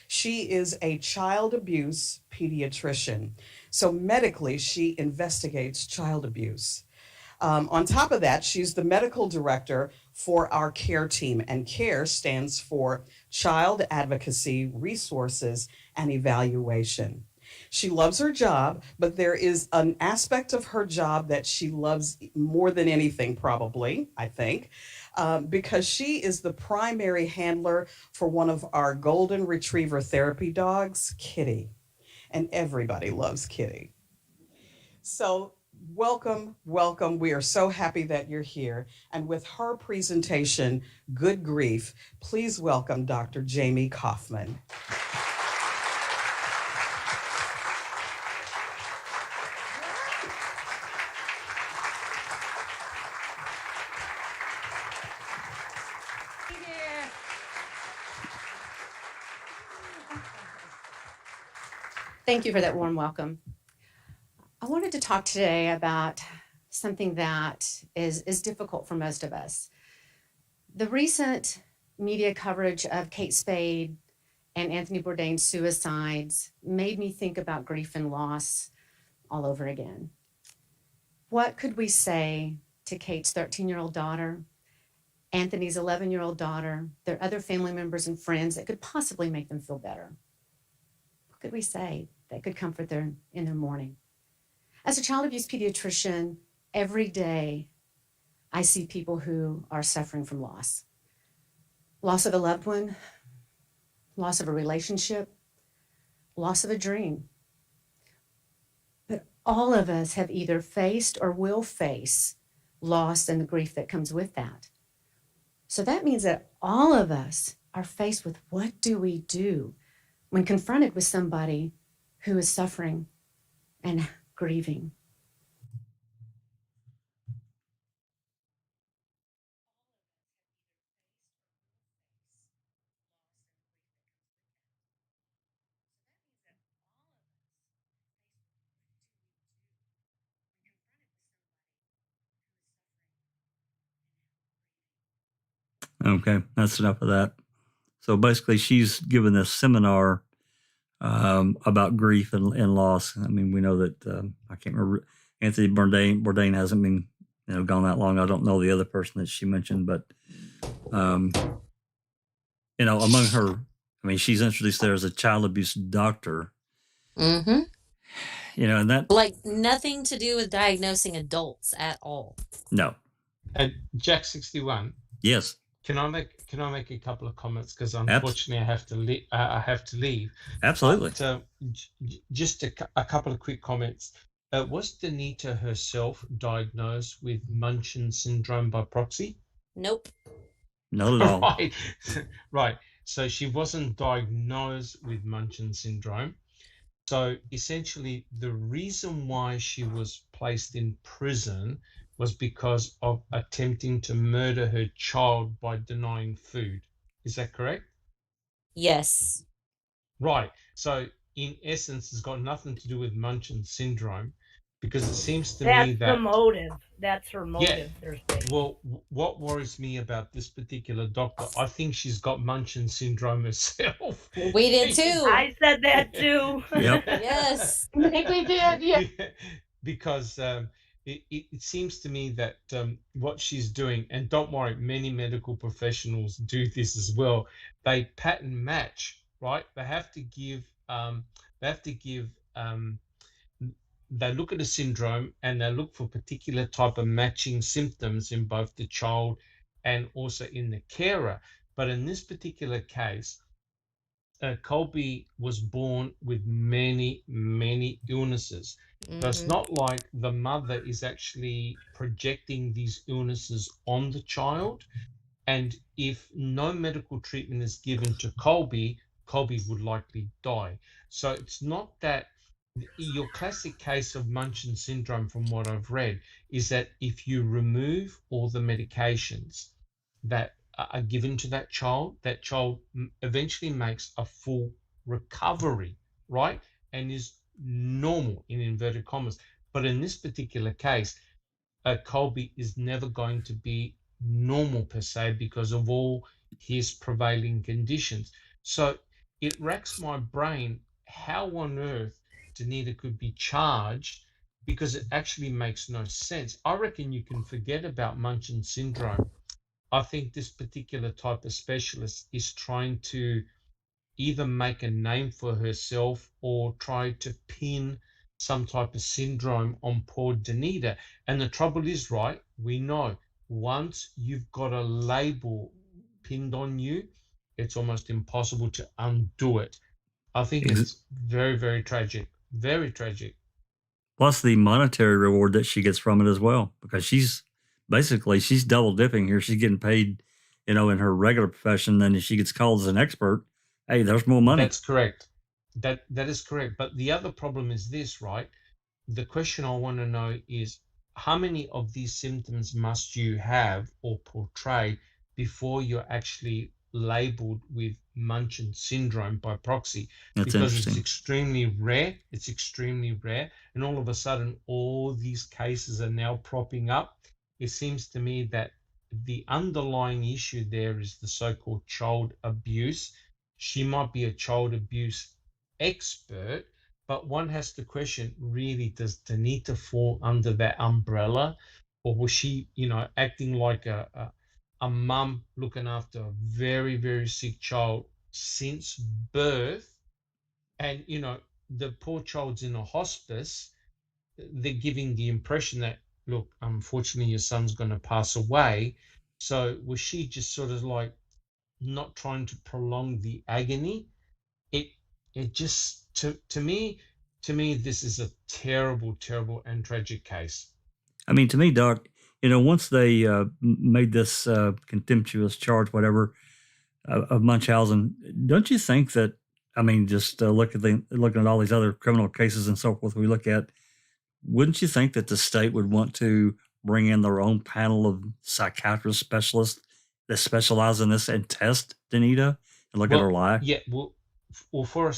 She is a child abuse pediatrician. So medically, she investigates child abuse. On top of that, she's the medical director for our CARE team, and CARE stands for Child Advocacy, Resources, and Evaluation. She loves her job, but there is an aspect of her job that she loves more than anything, probably, I think, because she is the primary handler for one of our golden retriever therapy dogs, Kitty. And everybody loves Kitty. So Welcome, welcome. We are so happy that you're here. And with her presentation, Good Grief, please welcome Dr. Jamie Kaufman. Thank you for that warm welcome. I wanted to talk today about something that is difficult for most of us. The recent media coverage of Kate Spade and Anthony Bourdain's suicides made me think about grief and loss all over again. What could we say to Kate's 13-year-old daughter, Anthony's 11-year-old daughter, their other family members and friends that could possibly make them feel better? What could we say that could comfort them in their mourning? As a child abuse pediatrician, every day I see people who are suffering from loss. Loss of a loved one, loss of a relationship, loss of a dream. But all of us have either faced or will face loss and the grief that comes with that. So that means that all of us are faced with what do we do when confronted with somebody who is suffering and grieving. Okay, that's enough of that. So basically, she's given this seminar about grief and loss. I mean, we know that I can't remember, Anthony Bourdain hasn't been gone that long. I don't know the other person that she mentioned, but among her, I mean, she's introduced there as a child abuse doctor. Mm-hmm. And that like nothing to do with diagnosing adults at all. No. And Jack 61. Yes. Can I make a couple of comments, because unfortunately I have to leave. Absolutely. But, just a couple of quick comments. Was Danita herself diagnosed with Munchausen syndrome by proxy? Nope. Not at all. Right. Right. So she wasn't diagnosed with Munchausen syndrome. So essentially, the reason why she was placed in prison was because of attempting to murder her child by denying food. Is that correct? Yes. Right. So in essence, it's got nothing to do with Munchausen syndrome, because it seems to me that that's the motive. That's her motive. Yeah. Well, what worries me about this particular doctor, I think she's got Munchausen syndrome herself. We did too. I said that too. Yep. Yes. I think we did, yeah. Because it seems to me that what she's doing, and don't worry, many medical professionals do this as well, they pattern match, right? They look at a syndrome and they look for particular type of matching symptoms in both the child and also in the carer. But in this particular case, Colby was born with many, many illnesses. Mm-hmm. So it's not like the mother is actually projecting these illnesses on the child. And if no medical treatment is given to Colby, Colby would likely die. So it's not that your classic case of Munchausen syndrome, from what I've read, is that if you remove all the medications that are given to that child eventually makes a full recovery, right? And is normal in inverted commas. But in this particular case, Colby is never going to be normal per se because of all his prevailing conditions. So it racks my brain how on earth Danita could be charged, because it actually makes no sense. I reckon you can forget about Munchausen syndrome. I think this particular type of specialist is trying to either make a name for herself or try to pin some type of syndrome on poor Danita. And the trouble is, right, we know once you've got a label pinned on you, it's almost impossible to undo it. I think it's very, very tragic. Very tragic. plus the monetary reward that she gets from it as well, because she's double dipping here. She's getting paid, in her regular profession. Then if she gets called as an expert, hey, there's more money. That's correct. That is correct. But the other problem is this, right? The question I want to know is, how many of these symptoms must you have or portray before you're actually labeled with Munchausen syndrome by proxy? That's because interesting. it's extremely rare. It's extremely rare. And all of a sudden, all these cases are now propping up. It seems to me that the underlying issue there is the so-called child abuse. She might be a child abuse expert, but one has to question, really, does Danita fall under that umbrella? Or was she, acting like a mum looking after a very, very sick child since birth? And, the poor child's in a hospice. They're giving the impression that, look, unfortunately, your son's going to pass away. So was she just sort of like not trying to prolong the agony? It just, to me, this is a terrible, terrible and tragic case. I mean, to me, Doc, once they made this contemptuous charge, whatever, of Munchausen, don't you think that, just looking at all these other criminal cases and so forth we look at, wouldn't you think that the state would want to bring in their own panel of psychiatrist specialists that specialize in this and test Danita and look at her life? Yeah, well, for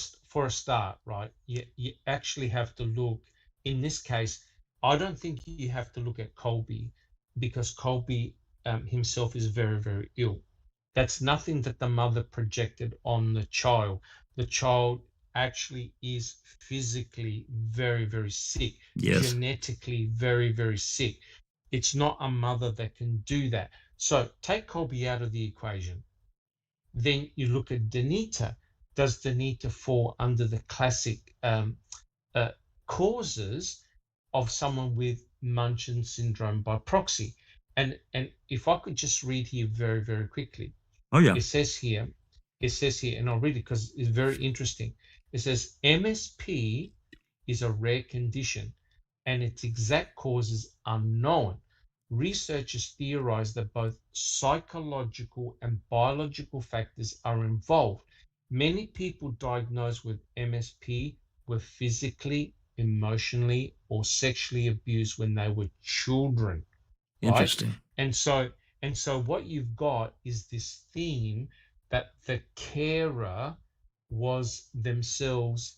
a start, right, you actually have to look, in this case, I don't think you have to look at Colby, because Colby himself is very, very ill. That's nothing that the mother projected on the child. The child actually is physically very, very sick, Yes. genetically very, very sick. It's not a mother that can do that. So take Colby out of the equation. Then you look at Danita. Does Danita fall under the classic causes of someone with Munchausen syndrome by proxy? And if I could just read here very, very quickly. Oh, yeah. It says here, and I'll read it because it's very interesting. It says MSP is a rare condition and its exact causes unknown. Researchers theorize that both psychological and biological factors are involved. Many people diagnosed with MSP were physically, emotionally, or sexually abused when they were children. Right? Interesting. And so what you've got is this theme that the carer was themselves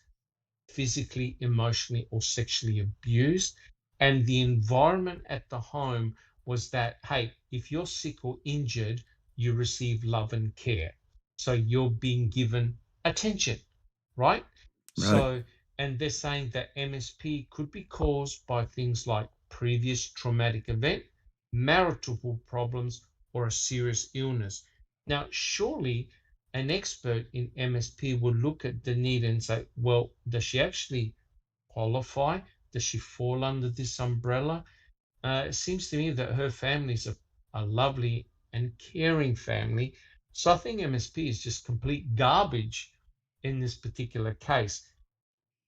physically, emotionally, or sexually abused. And the environment at the home was that, hey, if you're sick or injured, you receive love and care. So you're being given attention, right? So, and they're saying that MSP could be caused by things like previous traumatic event, marital problems, or a serious illness. Now, surely an expert in MSP will look at Danita and say, well, does she actually qualify? Does she fall under this umbrella? It seems to me that her family is a lovely and caring family. So I think MSP is just complete garbage in this particular case.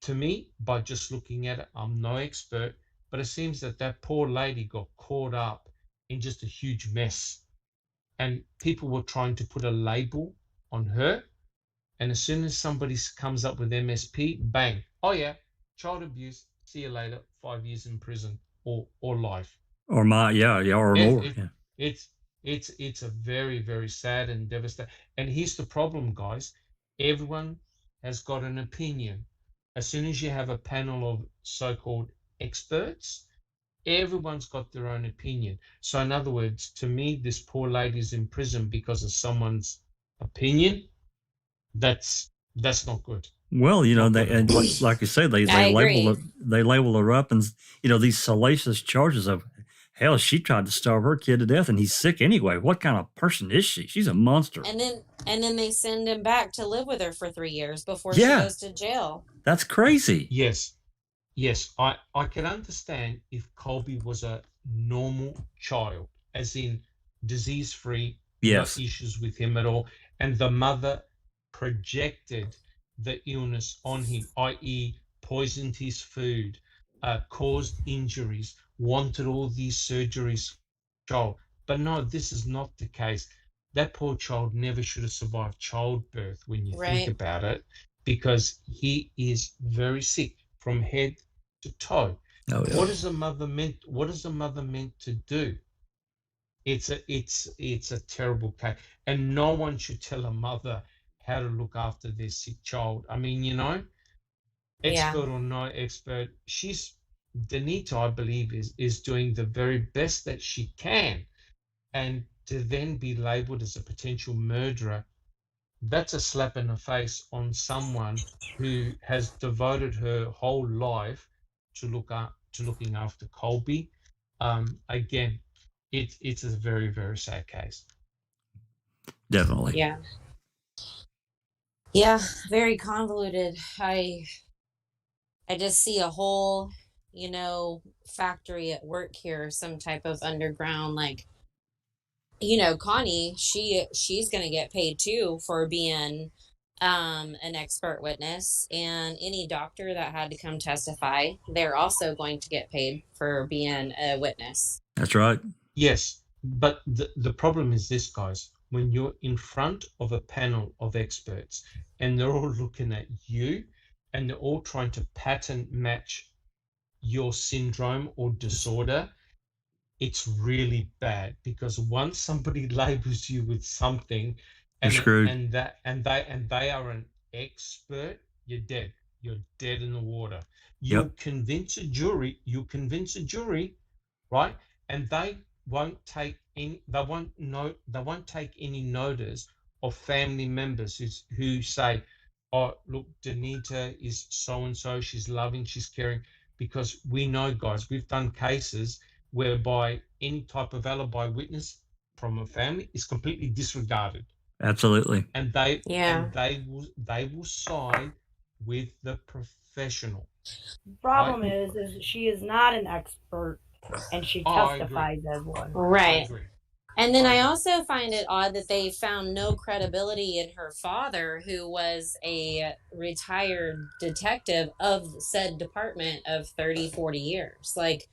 To me, by just looking at it, I'm no expert, but it seems that that poor lady got caught up in just a huge mess. And people were trying to put a label on her. And as soon as somebody comes up with MSP, bang, oh yeah, child abuse, see you later, 5 years in prison or life. Or or more. Yeah. It's a very, very sad and devastating. And here's the problem, guys. Everyone has got an opinion. As soon as you have a panel of so-called experts, everyone's got their own opinion. So in other words, to me, this poor lady's in prison because of someone's opinion. That's not good. Well, they, and like you say, they label her up, and these salacious charges of, hell, she tried to starve her kid to death, and he's sick anyway. What kind of person is she? She's a monster. And then they send him back to live with her for 3 years before she goes to jail. That's crazy. Yes, I can understand if Colby was a normal child, as in disease-free, yes, no issues with him at all, and the mother projected the illness on him, i.e. poisoned his food, caused injuries, wanted all these surgeries, child. But no, this is not the case. That poor child never should have survived childbirth when you think Right. about it, because he is very sick from head to toe. Oh, yeah. What is a mother meant? What is a mother meant to do? It's a terrible case, and no one should tell a mother how to look after their sick child. I mean, Yeah. expert or no expert, Danita, I believe, is doing the very best that she can, and to then be labelled as a potential murderer, that's a slap in the face on someone who has devoted her whole life to looking after Colby. Again, it's a very, very sad case. Definitely. Yeah. Yeah, very convoluted. I just see a whole, factory at work here, some type of underground, like, Connie, she's going to get paid too for being an expert witness, and any doctor that had to come testify, they're also going to get paid for being a witness. That's right. Yes, but the problem is this, guys. When you're in front of a panel of experts and they're all looking at you and they're all trying to pattern match your syndrome or disorder, it's really bad, because once somebody labels you with something You're screwed. and they are an expert, you're dead. You're dead in the water. You'll convince a jury, right? And they won't take any notice of family members who say, oh, look, Danita is so and so, she's loving, she's caring, because we know, guys, we've done cases whereby any type of alibi witness from a family is completely disregarded, Absolutely. and they will side with the professional. The problem is she is not an expert, and she testifies as one. Right. And then I also find it odd that they found no credibility in her father, who was a retired detective of said department of 30, 40 years. Like,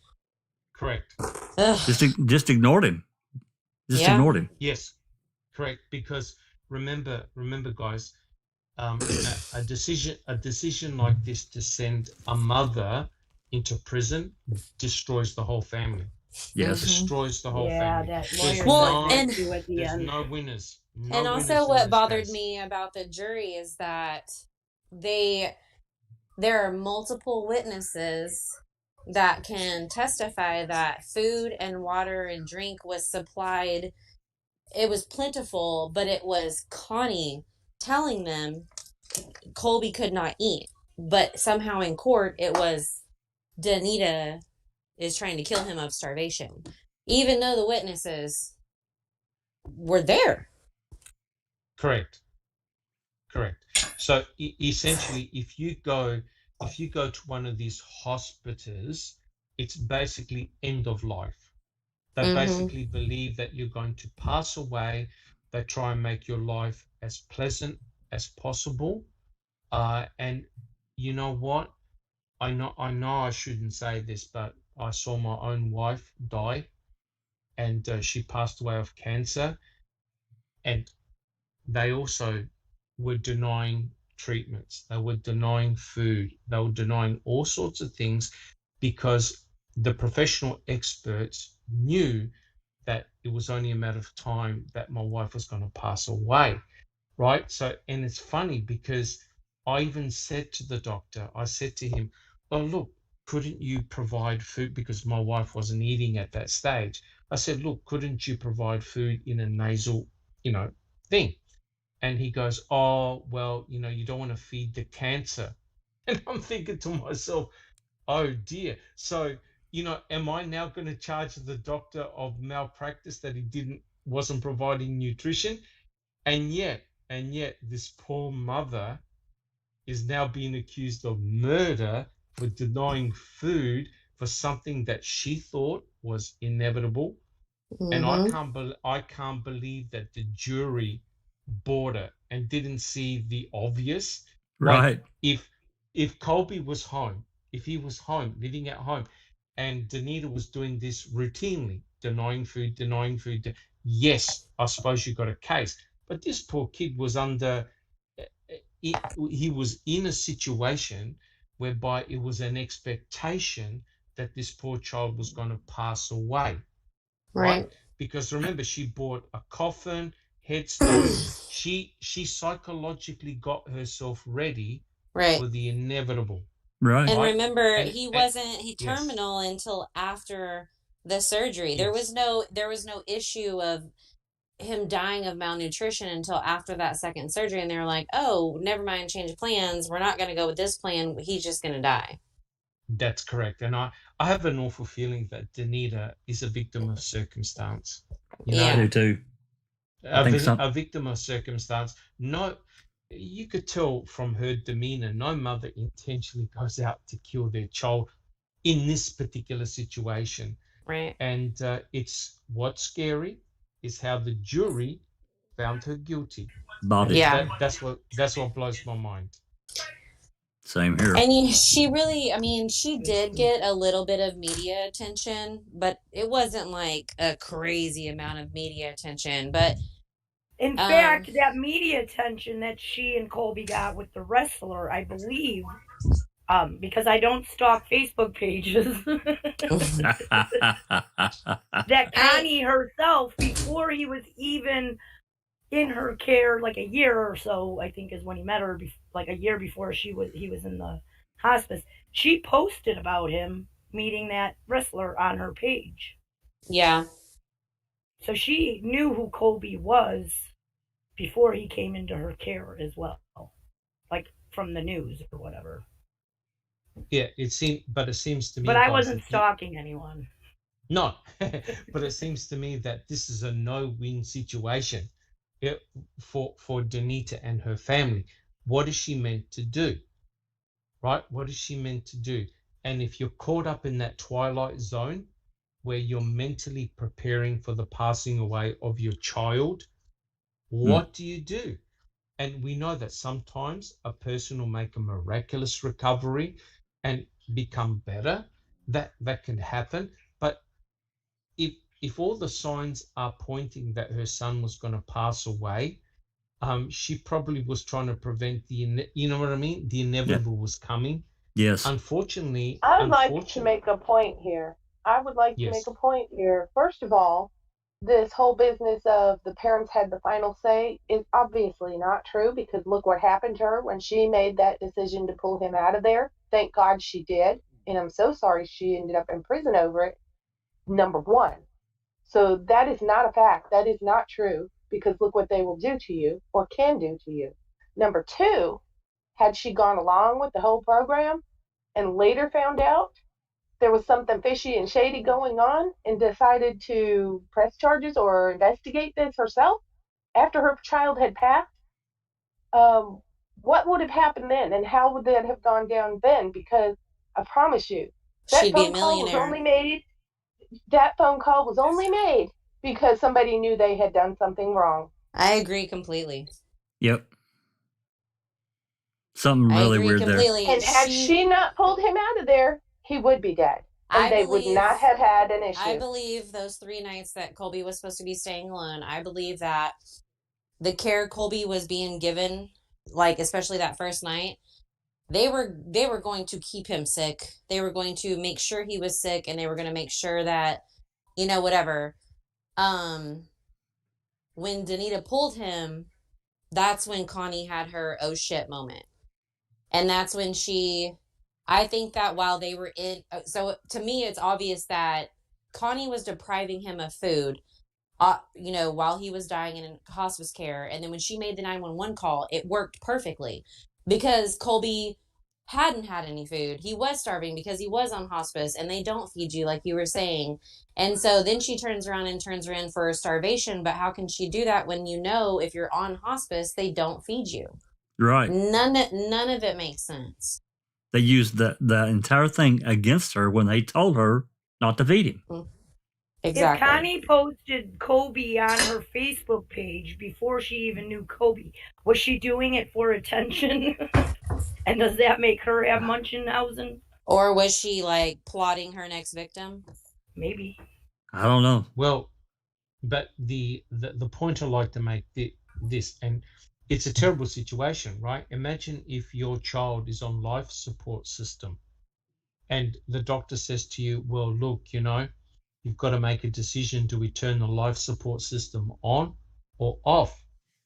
correct. Just ignored him. Ignored him. Yes, correct. Because remember, guys, a decision like this to send a mother into prison destroys the whole family. Yes, destroys the whole family. That There's no winners. And also, what bothered me about the jury is that there are multiple witnesses that can testify that food and water and drink was supplied. It was plentiful, but it was Connie telling them Colby could not eat. But somehow in court, it was Danita is trying to kill him of starvation, even though the witnesses were there. Correct. So essentially, if you go to one of these hospitals, it's basically end of life. They basically believe that you're going to pass away. They try and make your life as pleasant as possible. And you know what? I know I shouldn't say this, but I saw my own wife die, and she passed away of cancer. And they also were denying treatments. They were denying food. They were denying all sorts of things, because the professional experts knew that it was only a matter of time that my wife was going to pass away, right? So, and it's funny because I even said to the doctor, I said to him, oh, look, couldn't you provide food? Because my wife wasn't eating at that stage. I said, look, couldn't you provide food in a nasal, thing? And he goes, oh, well, you don't want to feed the cancer. And I'm thinking to myself, oh dear. So, am I now going to charge the doctor of malpractice that he wasn't providing nutrition? And yet this poor mother is now being accused of murder for denying food for something that she thought was inevitable. And I can't believe that the jury bought it and didn't see the obvious. Right. Like if Colby was home, if he was home, living at home, and Danita was doing this routinely, denying food, yes, I suppose you got a case. But this poor kid was under, he was in a situation whereby it was an expectation that this poor child was going to pass away, right? Because remember, she bought a coffin, headstone. she psychologically got herself ready for the inevitable. Right. And right? remember, And- he and- wasn't yes. terminal until after the surgery. There was no issue of him dying of malnutrition until after that second surgery, and they were like, "Oh, never mind, change of plans. We're not going to go with this plan. He's just going to die." That's correct. And I have an awful feeling that Danita is a victim of circumstance. You know, I do too. a victim of circumstance. No, you could tell from her demeanor, no mother intentionally goes out to kill their child in this particular situation. Right. And it's what's scary is how the jury found her guilty. Body. Yeah. That's what blows my mind. Same here. And she really, I mean, she did get a little bit of media attention, but it wasn't like a crazy amount of media attention. But in fact, that media attention that she and Colby got with the wrestler, I believe, because I don't stalk Facebook pages, that Connie herself, before he was even in her care, like a year or so, I think is when he met her, like a year before he was in the hospice, she posted about him meeting that wrestler on her page. Yeah. So she knew who Colby was before he came into her care as well, like from the news or whatever. Yeah, it seems to me. But I wasn't stalking anyone. No, but it seems to me that this is a no-win situation for Danita and her family. What is she meant to do? Right? What is she meant to do? And if you're caught up in that twilight zone where you're mentally preparing for the passing away of your child, what do you do? And we know that sometimes a person will make a miraculous recovery and become better. That can happen. But if all the signs are pointing that her son was going to pass away, she probably was trying to prevent you know what I mean? The inevitable was coming. Yes. Unfortunately. I would like to make a point here. First of all, this whole business of the parents had the final say is obviously not true, because look what happened to her when she made that decision to pull him out of there. Thank God she did. And I'm so sorry she ended up in prison over it. Number one. So that is not a fact. That is not true, because look what they will do to you or can do to you. Number two, had she gone along with the whole program and later found out there was something fishy and shady going on and decided to press charges or investigate this herself after her child had passed, what would have happened then, and how would that have gone down then? Because I promise you, that phone call was only made because somebody knew they had done something wrong. I agree completely. Yep. Something really weird completely. there. And had she not pulled him out of there, he would be dead. And they would not have had an issue. I believe those 3 nights that Colby was supposed to be staying alone, I believe that the care Colby was being given, like especially that first night, they were going to keep him sick. They were going to make sure he was sick, and they were going to make sure that, you know, whatever. When Danita pulled him, that's when Connie had her oh shit moment. And that's when I think that while they were so to me, it's obvious that Connie was depriving him of food, you know, while he was dying in hospice care. And then when she made the 911 call, it worked perfectly because Colby hadn't had any food. He was starving because he was on hospice, and they don't feed you, like you were saying. And so then she turns around and turns her in for starvation. But how can she do that when, you know, if you're on hospice, they don't feed you? Right. None of it makes sense. They used the entire thing against her when they told her not to feed him. Exactly. If Connie posted Colby on her Facebook page before she even knew Colby, was she doing it for attention? And does that make her have Munchausen? Or was she like plotting her next victim? Maybe. I don't know. Well, but the point I like to make this, and it's a terrible situation, right? Imagine if your child is on life support system and the doctor says to you, well, look, you've got to make a decision. Do we turn the life support system on or off,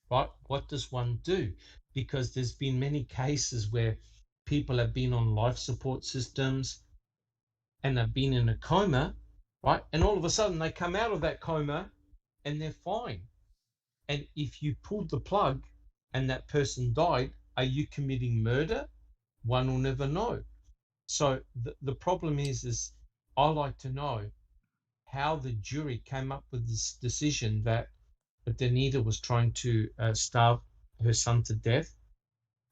right? What does one do? Because there's been many cases where people have been on life support systems and have been in a coma, right? And all of a sudden they come out of that coma and they're fine. And if you pulled the plug and that person died, are you committing murder? One will never know. So the problem is I like to know how the jury came up with this decision that Danita was trying to starve her son to death,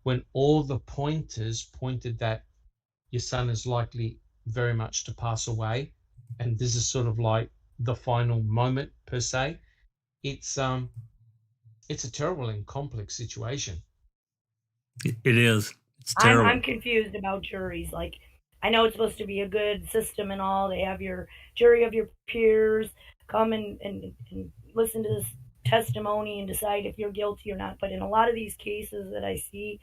when all the pointers pointed that your son is likely very much to pass away, and this is sort of like the final moment per se. It's a terrible and complex situation. It is. It's terrible. I'm confused about juries. Like, I know it's supposed to be a good system and all. They have your jury of your peers come and listen to this testimony and decide if you're guilty or not. But in a lot of these cases that I see,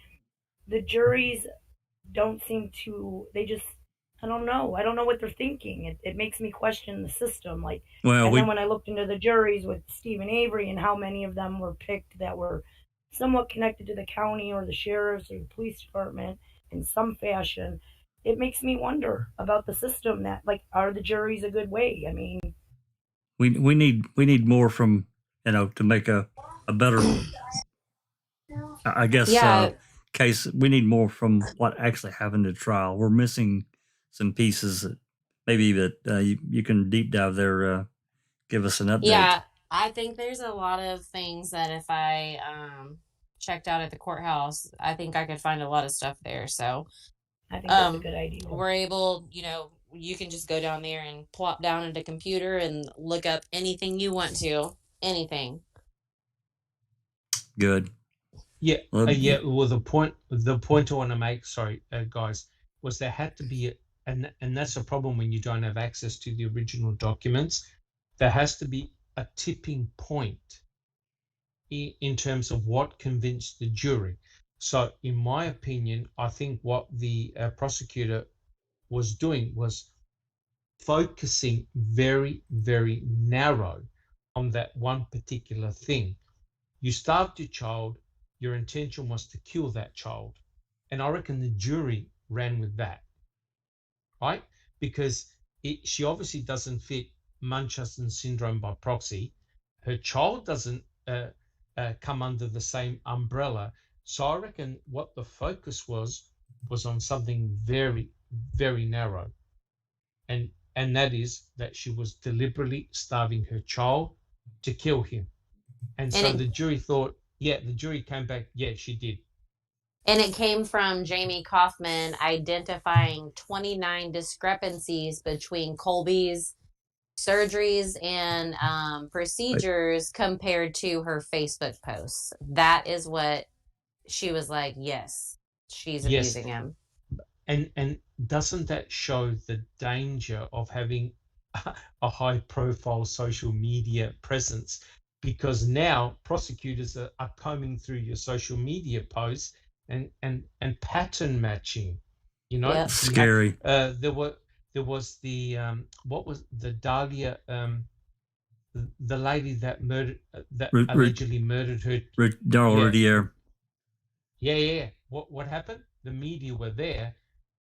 the juries don't seem to, they just, I don't know what they're thinking. It makes me question the system. Like, and then when I looked into the juries with Stephen Avery and how many of them were picked that were somewhat connected to the county or the sheriffs or the police department in some fashion, it makes me wonder about the system. That, like, are the juries a good way? I mean, we need more from, to make a better, I guess, case. We need more from what actually happened at trial. We're missing some pieces that maybe that you can deep dive there, give us an update. Yeah, I think there's a lot of things that if I checked out at the courthouse, I think I could find a lot of stuff there. So I think that's a good idea. We're able, you can just go down there and plop down at a computer and look up anything you want to. Anything. Good. Yeah. Well, the point I want to make, sorry, guys, was there had to be and that's a problem when you don't have access to the original documents. There has to be a tipping point in terms of what convinced the jury. So in my opinion, I think what the prosecutor was doing was focusing very, very narrow on that one particular thing. You starved your child, your intention was to kill that child. And I reckon the jury ran with that, right? Because she obviously doesn't fit Munchausen syndrome by proxy. Her child doesn't come under the same umbrella. So I reckon what the focus was on something very, very narrow. And that is that she was deliberately starving her child to kill him. And so the jury thought, the jury came back, she did. And it came from Jamie Kaufman identifying 29 discrepancies between Colby's surgeries and procedures compared to her Facebook posts. That is what she was like, yes, she's abusing him. And doesn't that show the danger of having a high profile social media presence? Because now prosecutors are combing through your social media posts and pattern matching, Yep. Scary. There was the what was the Dahlia, the lady that murdered allegedly murdered her. Rudier. Yeah. What happened? The media were there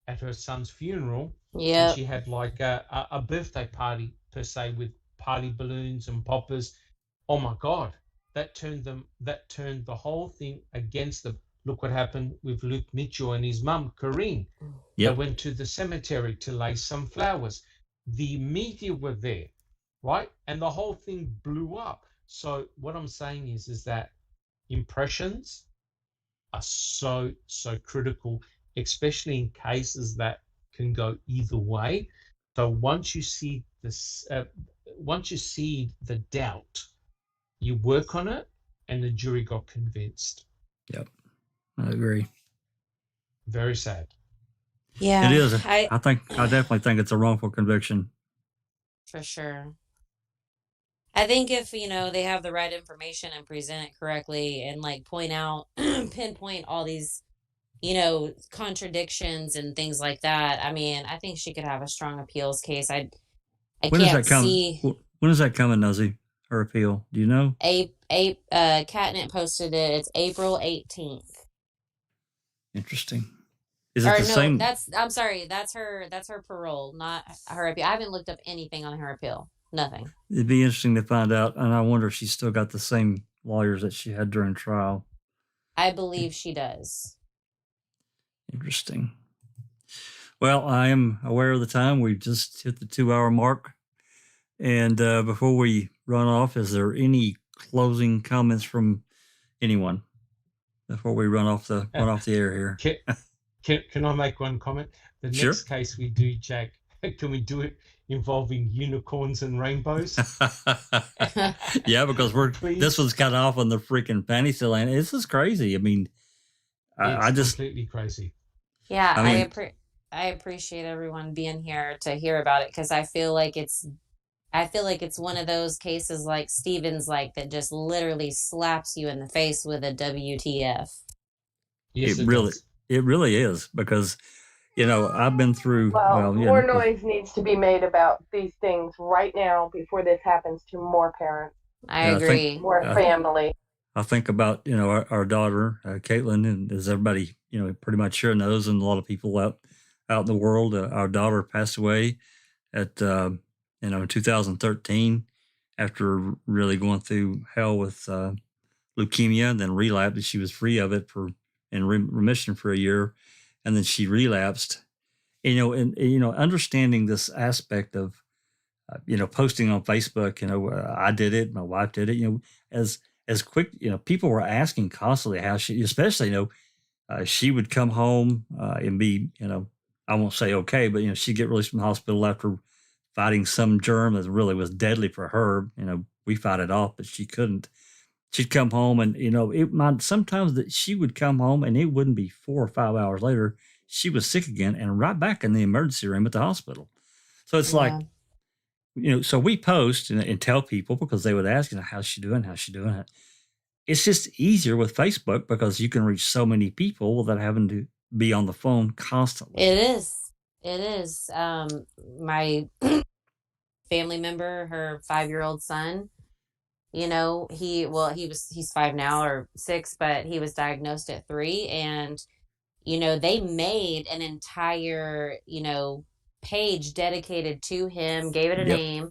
at her son's funeral. Yeah. And she had like a birthday party per se with party balloons and poppers. Oh my God, that turned the whole thing against them. Look what happened with Luke Mitchell and his mum, Corinne. Yep. They went to the cemetery to lay some flowers. The media were there, right? And the whole thing blew up. So what I'm saying is that impressions are so critical, especially in cases that can go either way. So once you see this, once you see the doubt, you work on it, and the jury got convinced. Yep, I agree. Very sad. Yeah, It is. I I definitely think it's a wrongful conviction. for sure. I think if, they have the right information and present it correctly and like point out, pinpoint all these, contradictions and things like that. I mean, I think she could have a strong appeals case. I When does can't that come? see When does that come in, Nosey? Her appeal? Do you know? Catnip posted it. It's April 18th. Interesting. Is it Or the no, same? I'm sorry, that's her parole, not her appeal. I haven't looked up anything on her appeal. Nothing. It'd be interesting to find out, and I wonder if she's still got the same lawyers that she had during trial. I believe she does. Interesting. Well, I am aware of the time. We've just hit the 2-hour mark. And before we run off, is there any closing comments from anyone before we run off the air here? Can I make one comment? The next Sure. case we do, Jack, can we do it involving unicorns and rainbows? Yeah, because Please. this one's kind of off on the freaking fantasy land. This is crazy. I mean, I It's just completely crazy. Yeah, I mean- I appreciate everyone being here to hear about it because I feel like it's one of those cases like Stevens that just literally slaps you in the face with a WTF. Yes, it does. really is because I've been through. Well, Well, more noise needs to be made about these things right now before this happens to more parents, I Yeah, I think- agree. more family. I think about our daughter Caitlin, and as everybody pretty much sure knows, and a lot of people out in the world, our daughter passed away at in 2013 after really going through hell with leukemia, and then relapsed. She was free of it in remission for a year, and then she relapsed. And understanding this aspect of posting on Facebook. I did it, my wife did it. As quick, people were asking constantly how she, especially, she would come home and be, I won't say okay, but she'd get released from the hospital after fighting some germ that really was deadly for her. We fought it off, but she couldn't. She'd come home, and sometimes that she would come home, and it wouldn't be 4 or 5 hours later, she was sick again, and right back in the emergency room at the hospital. So it's like, so we post and tell people because they would ask, how's she doing? How's she doing? It's just easier with Facebook because you can reach so many people without having to be on the phone constantly. It is. My family member, her 5-year-old son, he's 5 now or 6, but he was diagnosed at 3, and they made an entire page dedicated to him, gave it a name,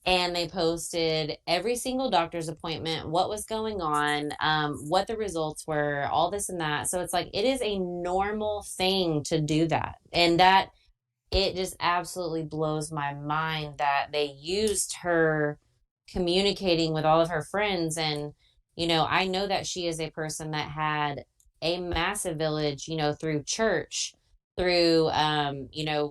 and they posted every single doctor's appointment, what was going on, what the results were, all this and that. So it's like it is a normal thing to do that, and that it just absolutely blows my mind that they used her communicating with all of her friends. And I know that she is a person that had a massive village, through church, through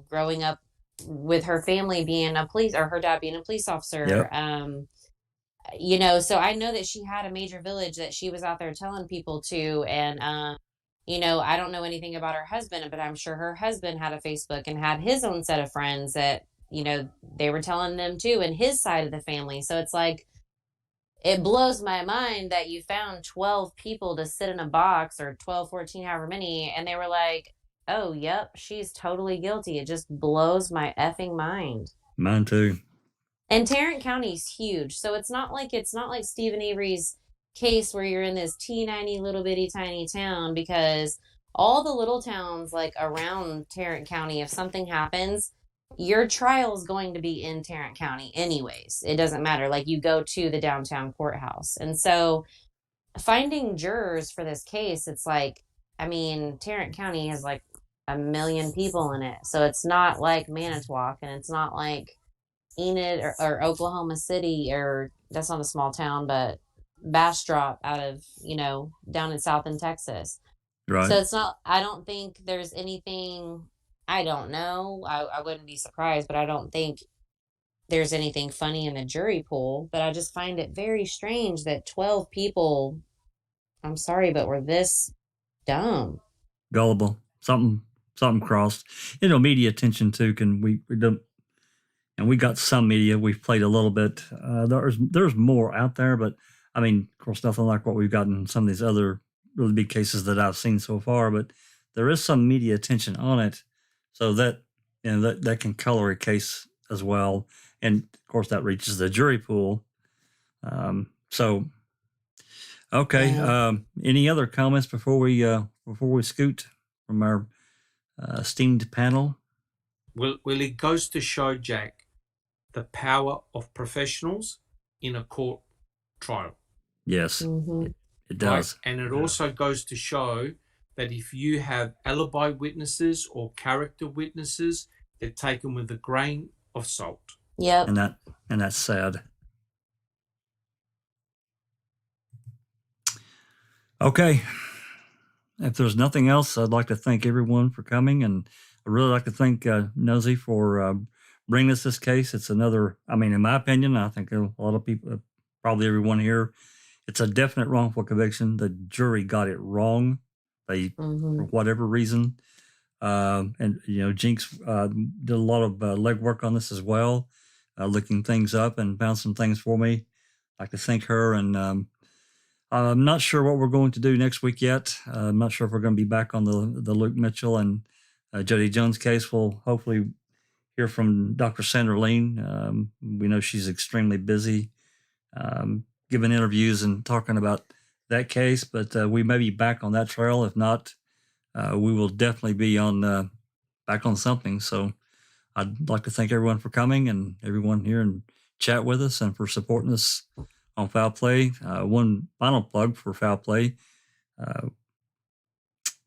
growing up with her family being a police, or her dad being a police officer. So I know that she had a major village that she was out there telling people to. And I don't know anything about her husband, but I'm sure her husband had a Facebook and had his own set of friends that they were telling them too, and his side of the family. So it's like, it blows my mind that you found 12 people to sit in a box, or 12, 14, however many, and they were like, oh, yep, she's totally guilty. It just blows my effing mind. Mine too. And Tarrant County is huge, so it's not like Stephen Avery's case where you're in this teeny little bitty tiny town, because all the little towns around Tarrant County, if something happens, your trial is going to be in Tarrant County anyways. It doesn't matter. You go to the downtown courthouse. And so finding jurors for this case, it's Tarrant County has 1 million people in it. So it's not like Manitowoc, and it's not like Enid or Oklahoma City, or that's not a small town, but Bastrop out of, down in South in Texas. Right. So it's not, I don't think there's anything, I don't know. I wouldn't be surprised, but I don't think there's anything funny in the jury pool. But I just find it very strange that 12 people, I'm sorry, but were this dumb. Gullible. Something something crossed. Media attention too. We don't, and we got some media. We've played a little bit. There's more out there, but I mean, of course, nothing like what we've gotten in some of these other really big cases that I've seen so far. But there is some media attention on it, so that that can color a case as well. And of course, that reaches the jury pool. Okay. Yeah. Any other comments before we scoot from our esteemed panel? Well, it goes to show, Jack, the power of professionals in a court trial. Yes, it does. Right? And it also goes to show that if you have alibi witnesses or character witnesses, they're taken with a grain of salt. Yep. And that's sad. Okay. If there's nothing else, I'd like to thank everyone for coming, and I'd really like to thank Nosey for bringing us this case. It's another, I mean, in my opinion, I think a lot of people, probably everyone here, it's a definite wrongful conviction. The jury got it wrong. They, for whatever reason, and Jinx did a lot of legwork on this as well, looking things up and found some things for me. I'd like to thank her, and I'm not sure what we're going to do next week yet. I'm not sure if we're going to be back on the Luke Mitchell and Jody Jones case. We'll hopefully hear from Dr. Sandra Lean. We know she's extremely busy giving interviews and talking about that case, but we may be back on that trail. If not, we will definitely be on back on something. So I'd like to thank everyone for coming and everyone here and chat with us and for supporting us on Foul Play. One final plug for Foul Play.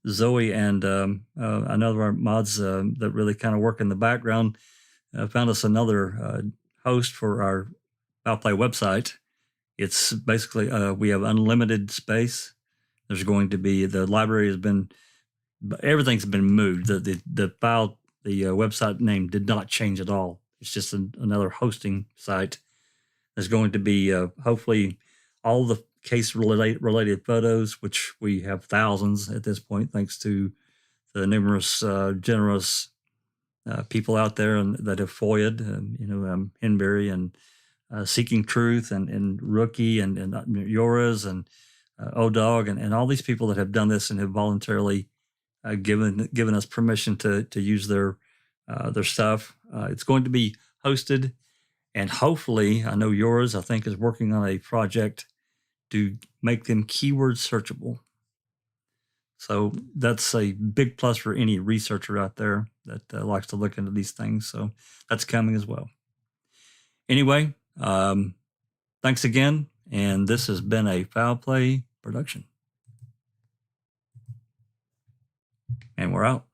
Zoe and another of our mods that really kind of work in the background found us another host for our Foul Play website. It's basically, we have unlimited space. There's going to be, the library has been, everything's been moved. The file, the website name did not change at all. It's just another hosting site. There's going to be hopefully all the case related photos, which we have thousands at this point, thanks to the numerous generous people out there and that have FOIA'd, Henberry and Seeking Truth and Rookie and Yoras and ODog and all these people that have done this and have voluntarily given us permission to use their stuff. It's going to be hosted. And hopefully, I know yours, I think, is working on a project to make them keyword searchable. So that's a big plus for any researcher out there that likes to look into these things. So that's coming as well. Anyway, thanks again. And this has been a Foul Play production. And we're out.